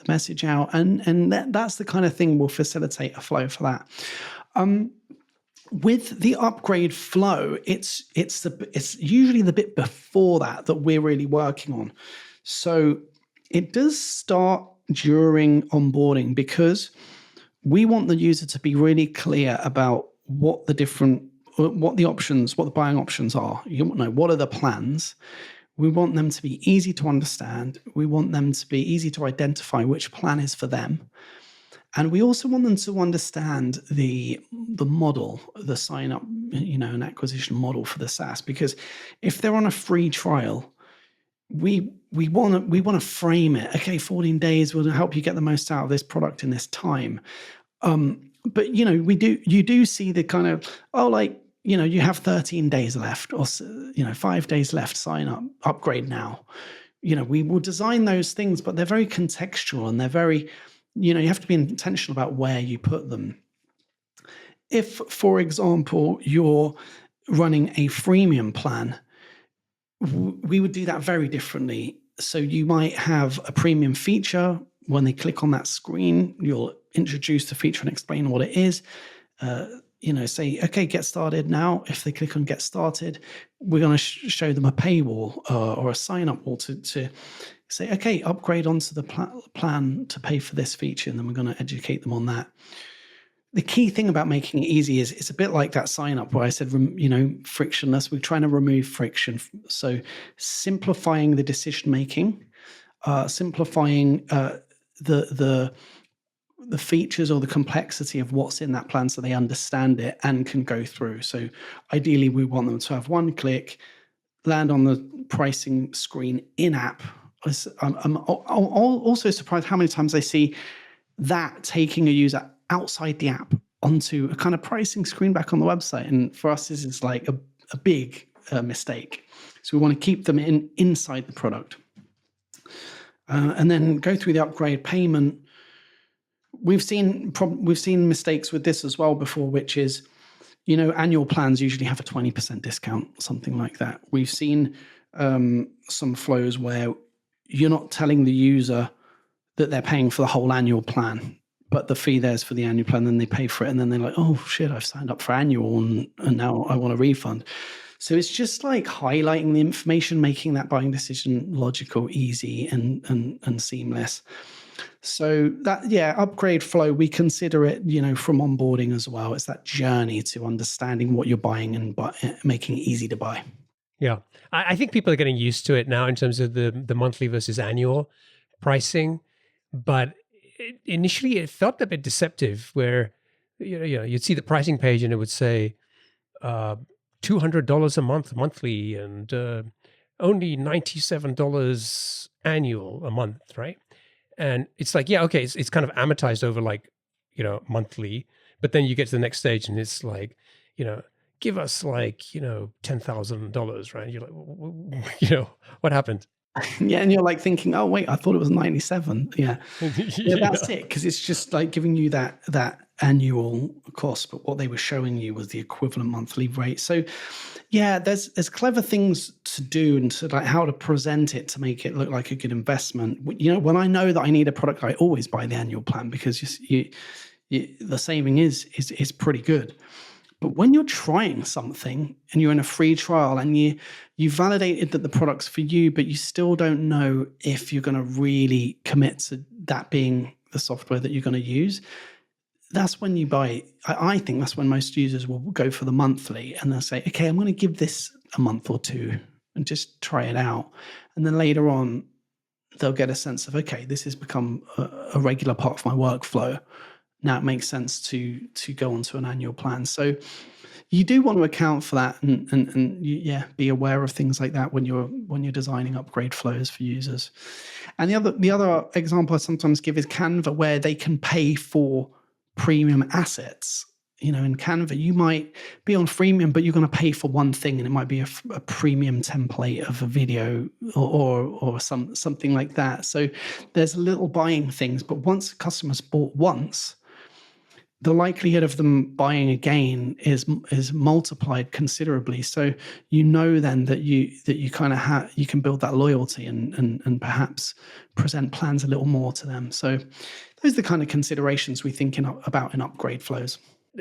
message out. And that's the kind of thing will facilitate a flow for that. With the upgrade flow, it's usually the bit before that we're really working on. So it does start during onboarding, because we want the user to be really clear about what the buying options are. You know, what are the plans? We want them to be easy to understand. We want them to be easy to identify which plan is for them. And we also want them to understand the model, the sign up, and acquisition model for the SaaS. Because if they're on a free trial, we want to frame it. Okay, 14 days will help you get the most out of this product in this time. But you do see the kind of, you have 13 days left, or 5 days left. Sign up, upgrade now. We will design those things, but they're very contextual and they're very, you have to be intentional about where you put them. If, for example, you're running a freemium plan, we would do that very differently. So you might have a premium feature. When they click on that screen, you'll introduce the feature and explain what it is. Say, okay, get started now. If they click on get started, we're going to show them a paywall or a sign up wall to say, okay, upgrade onto the plan to pay for this feature. And then we're going to educate them on that. The key thing about making it easy is it's a bit like that sign up where I said, frictionless. We're trying to remove friction. So simplifying the decision making, simplifying the features or the complexity of what's in that plan so they understand it and can go through. So ideally, we want them to have one click, land on the pricing screen in-app. I'm also surprised how many times I see that taking a user outside the app onto a kind of pricing screen back on the website. And for us, this is like a big mistake. So we want to keep them inside the product. And then go through the upgrade payment. We've seen mistakes with this as well before, which is, annual plans usually have a 20% discount, something like that. We've seen some flows where you're not telling the user that they're paying for the whole annual plan, but the fee there's for the annual plan, then they pay for it, and then they're like, oh shit, I've signed up for annual and now I want a refund. So it's just like highlighting the information, making that buying decision logical, easy, and seamless. So that, upgrade flow, we consider it, from onboarding as well. It's that journey to understanding what you're buying and making it easy to buy. Yeah. I think people are getting used to it now in terms of the monthly versus annual pricing. But initially it felt a bit deceptive where, you'd see the pricing page and it would say $200 a month monthly and only $97 annual a month, right? And it's like, okay, it's kind of amortized over monthly. But then you get to the next stage and it's like, give us $10,000, right? You're like, what happened? Yeah, and you're like thinking, oh wait, I thought it was 97. Yeah, that's it, because it's just like giving you that annual cost, but what they were showing you was the equivalent monthly rate. So, yeah, there's clever things to do and to how to present it to make it look like a good investment. When I know that I need a product, I always buy the annual plan because the saving is pretty good. But when you're trying something and you're in a free trial and you validated that the product's for you, but you still don't know if you're going to really commit to that being the software that you're going to use, that's when you buy. I think that's when most users will go for the monthly and they'll say, okay, I'm going to give this a month or two and just try it out. And then later on, they'll get a sense of, okay, this has become a regular part of my workflow. Now it makes sense to go onto an annual plan. So you do want to account for that and be aware of things like that when you're designing upgrade flows for users. And the other example I sometimes give is Canva, where they can pay for premium assets. In Canva, you might be on freemium, but you're going to pay for one thing, and it might be a premium template of a video or something like that. So there's little buying things, but once a customer's bought once, the likelihood of them buying again is multiplied considerably. So then that you kind of you can build that loyalty and perhaps present plans a little more to them. So those are the kind of considerations we think about in upgrade flows.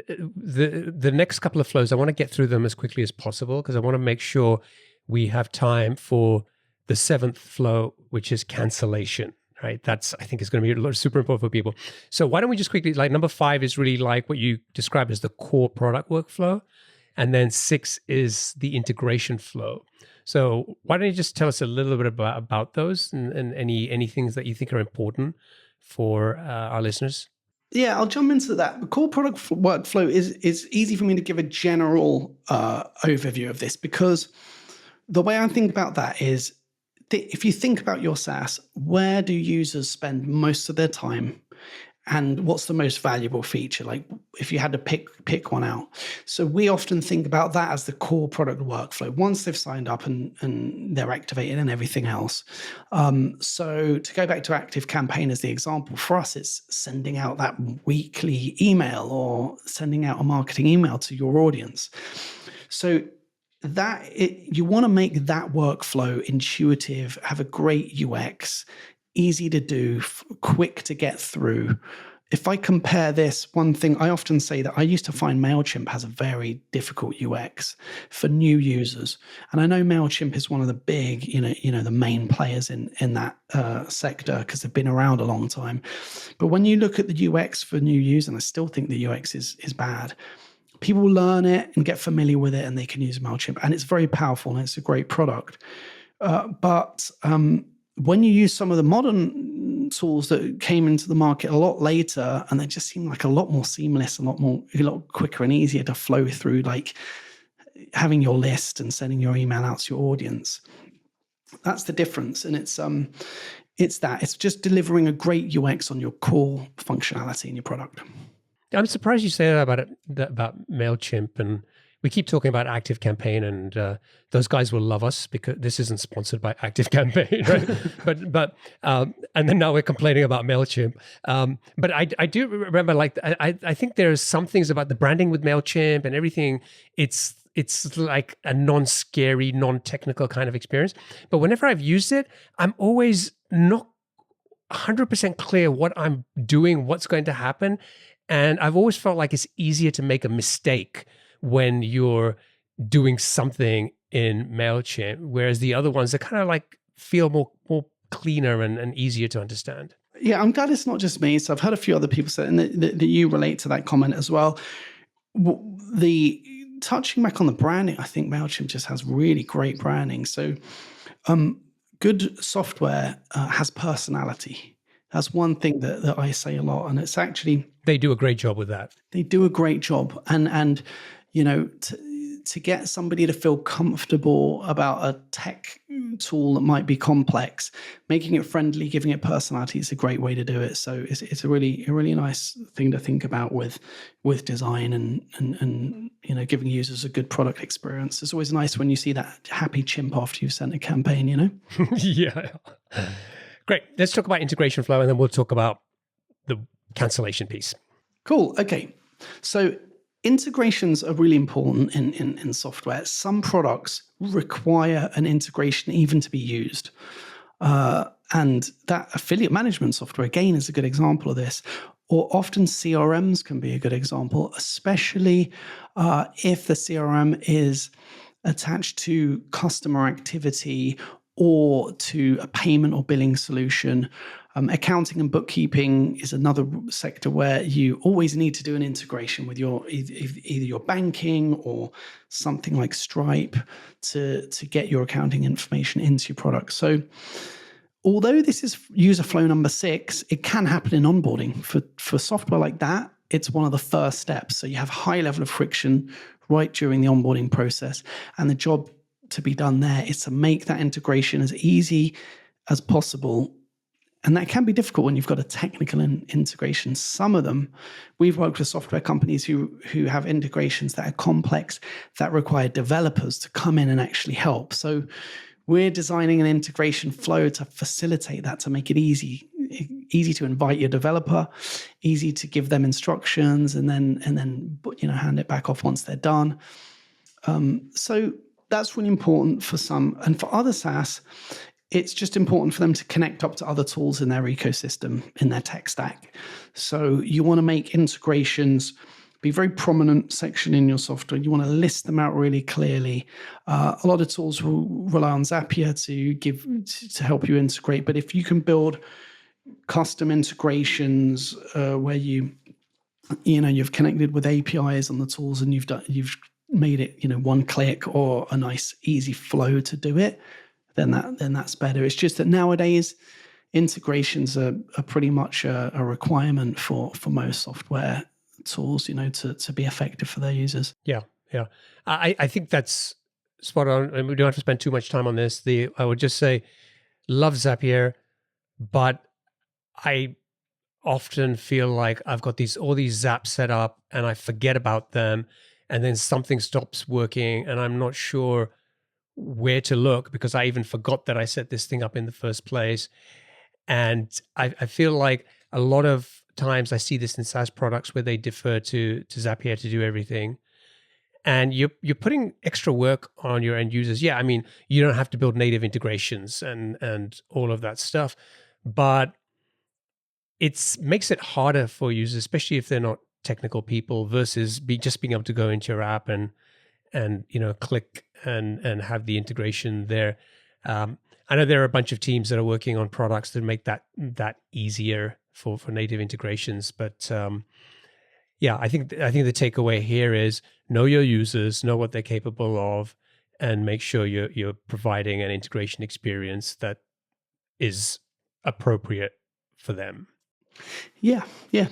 The next couple of flows, I want to get through them as quickly as possible because I want to make sure we have time for the seventh flow, which is cancellation. right? That's, I think, is going to be super important for people. So why don't we just quickly, like number 5 is really like what you described as the core product workflow. And then 6 is the integration flow. So why don't you just tell us a little bit about those and any things that you think are important for our listeners? Yeah, I'll jump into that. The core product workflow is easy for me to give a general overview of this, because the way I think about that is if you think about your SaaS, where do users spend most of their time? And what's the most valuable feature? Like if you had to pick one out. So we often think about that as the core product workflow once they've signed up and they're activated and everything else. So to go back to Active Campaign as the example, for us, it's sending out that weekly email or sending out a marketing email to your audience. So you want to make that workflow intuitive, have a great UX, easy to do, quick to get through. If I compare this, one thing I often say that I used to find MailChimp has a very difficult UX for new users. And I know MailChimp is one of the big, the main players in that sector because they've been around a long time. But when you look at the UX for new users, and I still think the UX is bad, people learn it and get familiar with it and they can use MailChimp. And it's very powerful and it's a great product. But when you use some of the modern tools that came into the market a lot later, and they just seem like a lot more seamless, a lot quicker and easier to flow through, like having your list and sending your email out to your audience. That's the difference. And it's just delivering a great UX on your core functionality in your product. I'm surprised you say that about MailChimp, and we keep talking about Active Campaign, and those guys will love us because this isn't sponsored by Active Campaign, right? but and then now we're complaining about MailChimp. But I do remember, like I think there's some things about the branding with MailChimp and everything. It's like a non-scary, non-technical kind of experience. But whenever I've used it, I'm always not 100% clear what I'm doing, what's going to happen. And I've always felt like it's easier to make a mistake when you're doing something in MailChimp, whereas the other ones are kind of like feel more cleaner and easier to understand. Yeah, I'm glad it's not just me. So I've heard a few other people say, and that you relate to that comment as well. The touching back on the branding, I think MailChimp just has really great branding. So good software has personality. That's one thing that I say a lot, and it's actually they do a great job with that. They do a great job, and to get somebody to feel comfortable about a tech tool that might be complex, making it friendly, giving it personality is a great way to do it. So it's a really nice thing to think about with design and giving users a good product experience. It's always nice when you see that happy chimp after you've sent a campaign. Yeah. Great. Let's talk about integration flow, and then we'll talk about the cancellation piece. Cool. Okay. So integrations are really important in software. Some products require an integration even to be used. And that affiliate management software, again, is a good example of this. Or often CRMs can be a good example, especially if the CRM is attached to customer activity or to a payment or billing solution. Accounting and bookkeeping is another sector where you always need to do an integration with your either your banking or something like Stripe to get your accounting information into your product. So although this is user flow number 6, it can happen in onboarding. For software like that, it's one of the first steps. So you have high level of friction right during the onboarding process, and the job to be done there is to make that integration as easy as possible. And that can be difficult when you've got a technical integration. Some of them, we've worked with software companies who have integrations that are complex, that require developers to come in and actually help. So we're designing an integration flow to facilitate that, to make it easy to invite your developer, easy to give them instructions, and then hand it back off once they're done. So that's really important for some. And for other SaaS, it's just important for them to connect up to other tools in their ecosystem, in their tech stack. So you want to make integrations be a very prominent section in your software. You want to list them out really clearly. A lot of tools will rely on Zapier to help you integrate. But if you can build custom integrations where you've connected with APIs on the tools and you've made it one click or a nice easy flow to do it, then that's better. It's just that nowadays integrations are pretty much a requirement for most software tools, to be effective for their users. Yeah. I think that's spot on, and we don't have to spend too much time on this. I would just say, love Zapier, but I often feel like I've got all these zaps set up and I forget about them, and then something stops working and I'm not sure where to look because I even forgot that I set this thing up in the first place. And I feel like a lot of times I see this in SaaS products where they defer to Zapier to do everything. And you're putting extra work on your end users. Yeah, I mean, you don't have to build native integrations and all of that stuff, but it makes it harder for users, especially if they're not technical people, versus just being able to go into your app and click and have the integration there. I know there are a bunch of teams that are working on products that make that easier for native integrations, but yeah, I think the takeaway here is know your users, know what they're capable of, and make sure you're providing an integration experience that is appropriate for them. Yeah,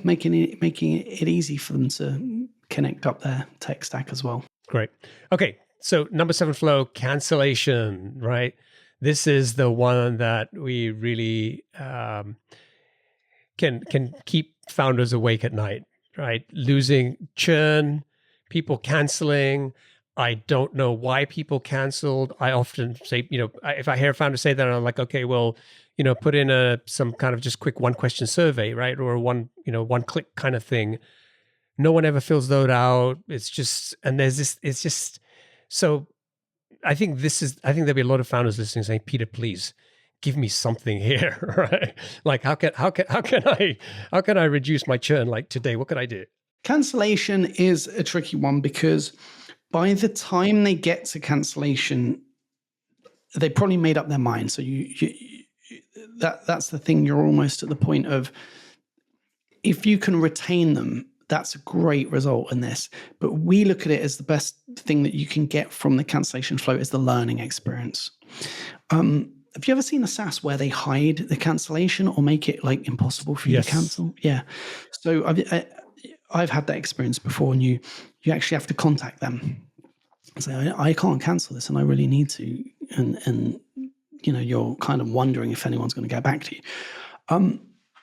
making it easy for them to connect up their tech stack as well. Great. Okay, so number 7 flow, cancellation, right? This is the one that we really can keep founders awake at night, right? Losing churn, people canceling. I don't know why people canceled. I often say, if I hear a founder say that, I'm like, okay, well, put in some kind of just quick 1-question survey, right? Or one click kind of thing. No one ever fills those out. It's just, and it's just, so I think there'll be a lot of founders listening saying, Peter, please give me something here, right? Like how can I reduce my churn like today? What could I do? Cancellation is a tricky one because by the time they get to cancellation, they probably made up their mind. So that's the thing. You're almost at the point of, if you can retain them, that's a great result in this. But we look at it as the best thing that you can get from the cancellation flow is the learning experience. Have you ever seen a SaaS where they hide the cancellation or make it like impossible for you to cancel? Yeah. So I've had that experience before, and you actually have to contact them and say, I can't cancel this and I really need to. And you're kind of wondering if anyone's going to get back to you.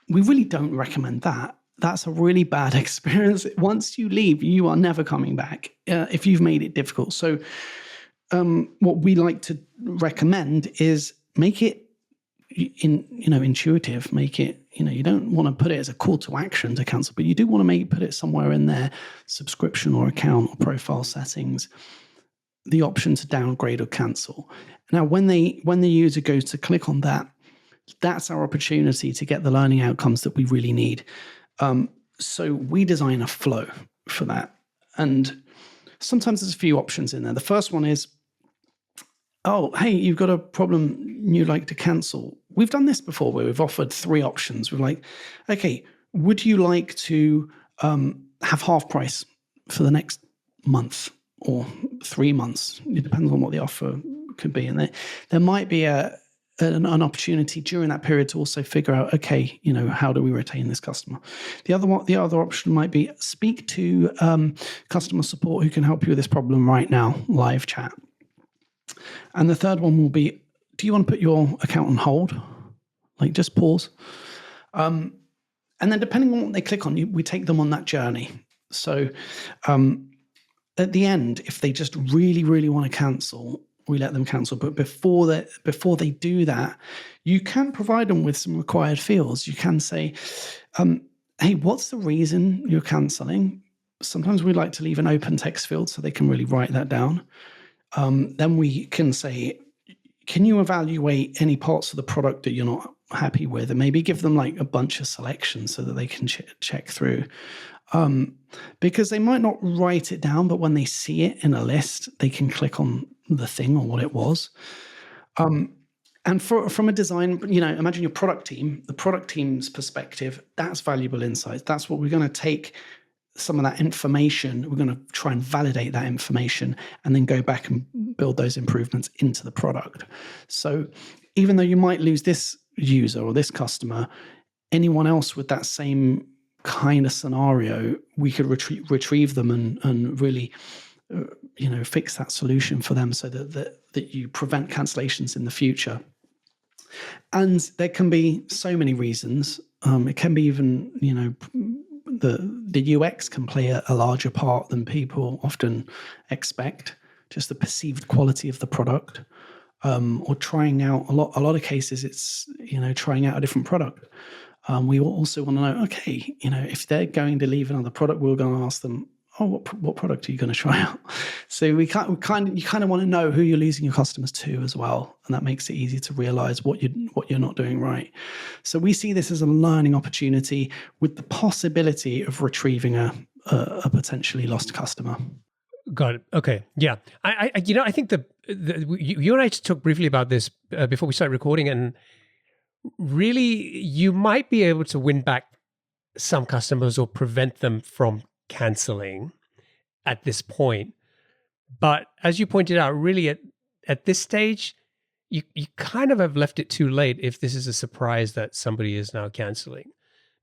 We really don't recommend that. That's a really bad experience. Once you leave, you are never coming back if you've made it difficult. So what we like to recommend is make it intuitive. Make it, you don't want to put it as a call to action to cancel, but you do want to put it somewhere in their subscription or account or profile settings, the option to downgrade or cancel. Now, when the user goes to click on that, that's our opportunity to get the learning outcomes that we really need. So we design a flow for that. And sometimes there's a few options in there. The first one is, oh, hey, you've got a problem you'd like to cancel. We've done this before where we've offered 3 options. We're like, okay, would you like to have half price for the next month or 3 months? It depends on what the offer could be. And there might be an opportunity during that period to also figure out, okay, how do we retain this customer? The other option might be speak to customer support who can help you with this problem right now, live chat. And the third one will be, do you want to put your account on hold? Like just pause. And then depending on what they click on, we take them on that journey. So at the end, if they just really, really want to cancel, we let them cancel. But before they do that, you can provide them with some required fields. You can say, hey, what's the reason you're canceling? Sometimes we like to leave an open text field so they can really write that down. Then we can say, can you evaluate any parts of the product that you're not happy with? And maybe give them like a bunch of selections so that they can check through. Because they might not write it down, but when they see it in a list, they can click on the thing or what it was. And from a design, imagine your product team, the product team's perspective, that's valuable insights. That's what we're going to take some of that information, we're going to try and validate that information and then go back and build those improvements into the product. So even though you might lose this user or this customer, anyone else with that same kind of scenario, we could retrieve them and really fix that solution for them so that you prevent cancellations in the future. And there can be so many reasons. It can be even, the UX can play a larger part than people often expect. Just the perceived quality of the product, or trying out a lot of cases. It's trying out a different product. We also want to know, okay, if they're going to leave another product, we're going to ask them, oh, what product are you going to try out? So you kind of want to know who you're losing your customers to as well, and that makes it easy to realize what you're not doing right. So we see this as a learning opportunity with the possibility of retrieving a potentially lost customer. Got it. Okay. Yeah. I think you and I talked briefly about this before we started recording, and really, you might be able to win back some customers or prevent them from canceling at this point. But as you pointed out, really at this stage, you kind of have left it too late if this is a surprise that somebody is now canceling,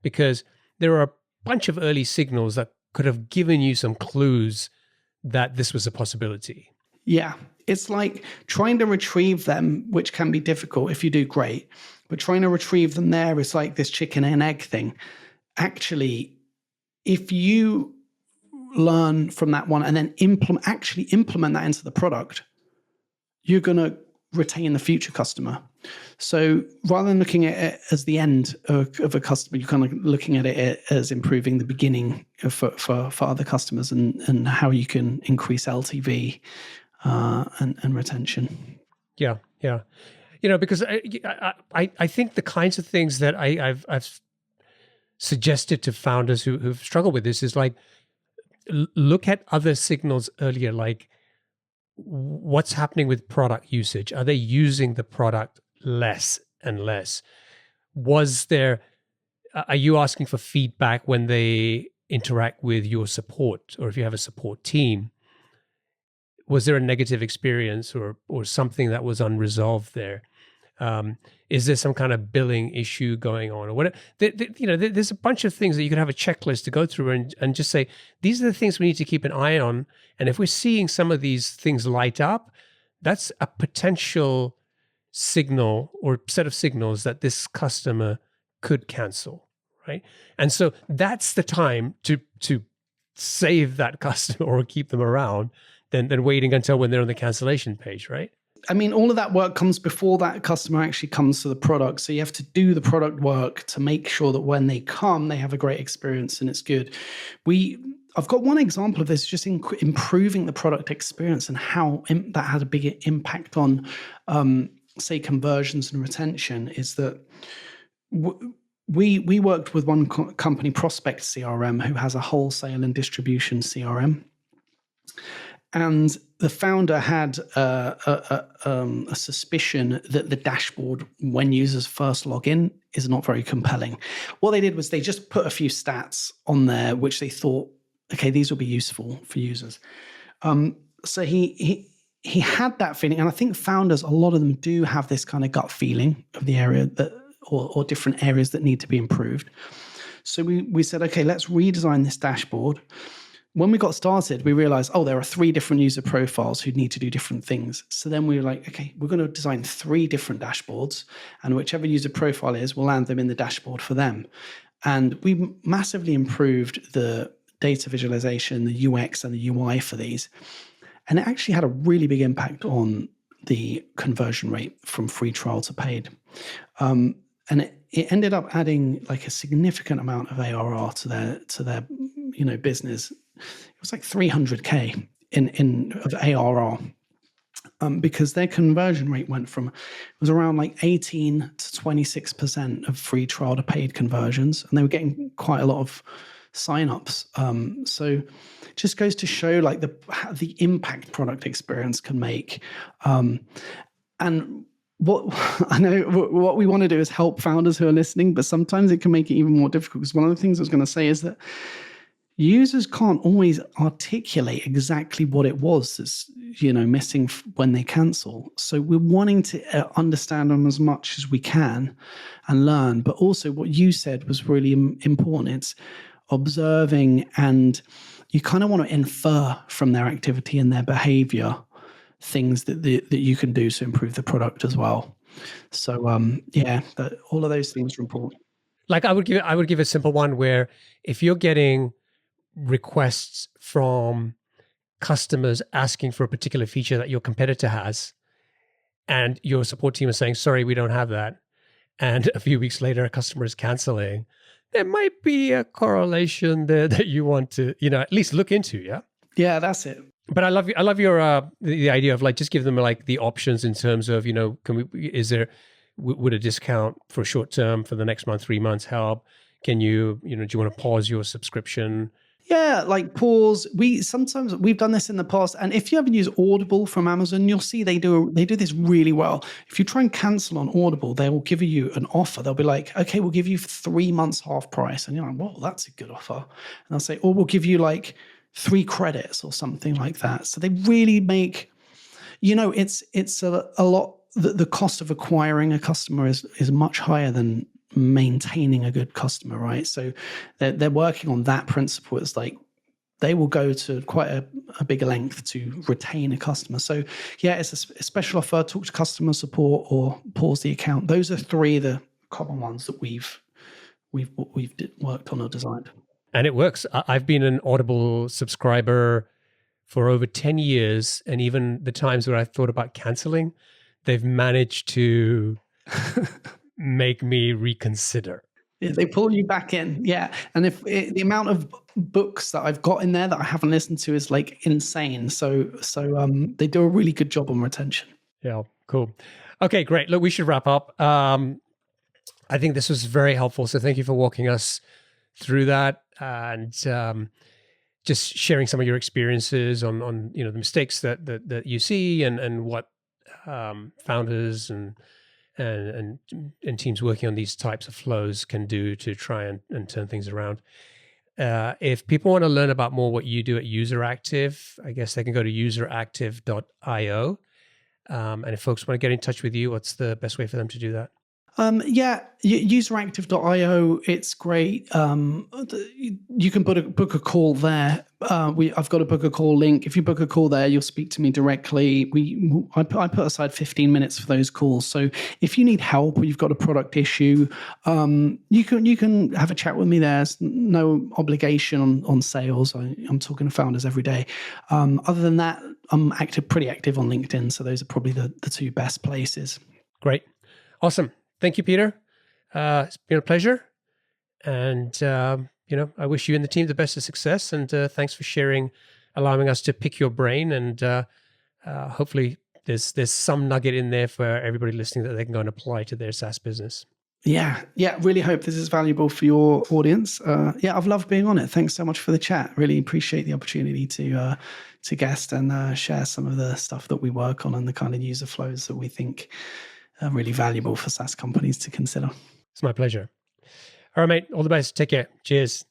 because there are a bunch of early signals that could have given you some clues that this was a possibility. Yeah. It's like trying to retrieve them, which can be difficult if you do great, but trying to retrieve them there is like this chicken and egg thing. Actually, if you learn from that one and then implement that into the product, you're going to retain the future customer. So rather than looking at it as the end of a customer, you're kind of looking at it as improving the beginning for other customers and how you can increase LTV and retention. Yeah. Because I think the kinds of things that I've suggested to founders who've struggled with this is like, look at other signals earlier, like what's happening with product usage. Are they using the product less and less? Are you asking for feedback when they interact with your support, or if you have a support team? Was there a negative experience or something that was unresolved there? Is there some kind of billing issue going on, or what? There's a bunch of things that you could have a checklist to go through and just say, these are the things we need to keep an eye on. And if we're seeing some of these things light up, that's a potential signal or set of signals that this customer could cancel, right? And so that's the time to save that customer or keep them around than waiting until when they're on the cancellation page, right? I mean, all of that work comes before that customer actually comes to the product. So you have to do the product work to make sure that when they come, they have a great experience and it's good. I've got one example of this, just improving the product experience and how that had a big impact on, say, conversions and retention, is that we worked with one company, Prospect CRM, who has a wholesale and distribution CRM. And the founder had a suspicion that the dashboard, when users first log in, is not very compelling. What they did was they just put a few stats on there, which they thought, okay, these will be useful for users. So he had that feeling, and I think founders, a lot of them do have this kind of gut feeling of the area that, or different areas that need to be improved. So we said, okay, let's redesign this dashboard. When we got started, we realized, there are 3 different user profiles who need to do different things. So then we were like, okay, we're going to design 3 different dashboards, and whichever user profile is, we'll land them in the dashboard for them. And we massively improved the data visualization, the UX and the UI for these. And it actually had a really big impact on the conversion rate from free trial to paid. And it ended up adding like a significant amount of ARR to their business. It was like 300K of ARR, because their conversion rate was around like 18 to 26% of free trial to paid conversions, and they were getting quite a lot of signups. So it just goes to show like the impact product experience can make. And what I know what we want to do is help founders who are listening, but sometimes it can make it even more difficult, because one of the things I was going to say is that users can't always articulate exactly what it was that's, missing when they cancel. So we're wanting to understand them as much as we can and learn. But also what you said was really important. It's observing, and you kind of want to infer from their activity and their behavior things that you can do to improve the product as well. So all of those things are important. Like I would give a simple one where if you're getting requests from customers asking for a particular feature that your competitor has, and your support team is saying, sorry, we don't have that, and a few weeks later a customer is canceling, there might be a correlation there that you want to, at least look into. Yeah, that's it. But I love your the idea of like just give them like the options in terms of, would a discount for short term for the next month, 3 months help? Can you, do you want to pause your subscription? Yeah, like pause. We've done this in the past, and if you ever use Audible from Amazon, you'll see they do this really well. If you try and cancel on Audible, they will give you an offer. They'll be like, okay, we'll give you 3 months half price, and you're like, whoa, that's a good offer. And they'll say, or we'll give you like 3 credits or something like that. So they really make, it's a lot. The cost of acquiring a customer is much higher than maintaining a good customer, right? So they're working on that principle. It's like they will go to quite a bigger length to retain a customer. So yeah, it's a special offer, talk to customer support, or pause the account. Those are 3 of the common ones that we've worked on or designed. And it works. I've been an Audible subscriber for over 10 years. And even the times where I thought about canceling, they've managed to make me reconsider. Yeah, they pull you back in. Yeah. And if the amount of books that I've got in there that I haven't listened to is like insane. So they do a really good job on retention. Yeah, cool. Okay, great. Look, we should wrap up. I think this was very helpful. So thank you for walking us through that, and just sharing some of your experiences on the mistakes that you see, and what founders and teams working on these types of flows can do to try and turn things around. If people want to learn about more what you do at UserActive, I guess they can go to useractive.io. And if folks want to get in touch with you, what's the best way for them to do that? Useractive.io, it's great. You can book a call there. I've got a book a call link. If you book a call there, you'll speak to me directly. I put aside 15 minutes for those calls. So if you need help or you've got a product issue, you can have a chat with me. There's no obligation on sales. I'm talking to founders every day. Other than that, I'm pretty active on LinkedIn. So those are probably the 2 best places. Great. Awesome. Thank you, Peter. It's been a pleasure. And, I wish you and the team the best of success. And thanks for allowing us to pick your brain. And hopefully there's some nugget in there for everybody listening that they can go and apply to their SaaS business. Yeah. Really hope this is valuable for your audience. I've loved being on it. Thanks so much for the chat. Really appreciate the opportunity to guest and share some of the stuff that we work on and the kind of user flows that we think are really valuable for SaaS companies to consider. It's my pleasure. All right, mate. All the best. Take care. Cheers.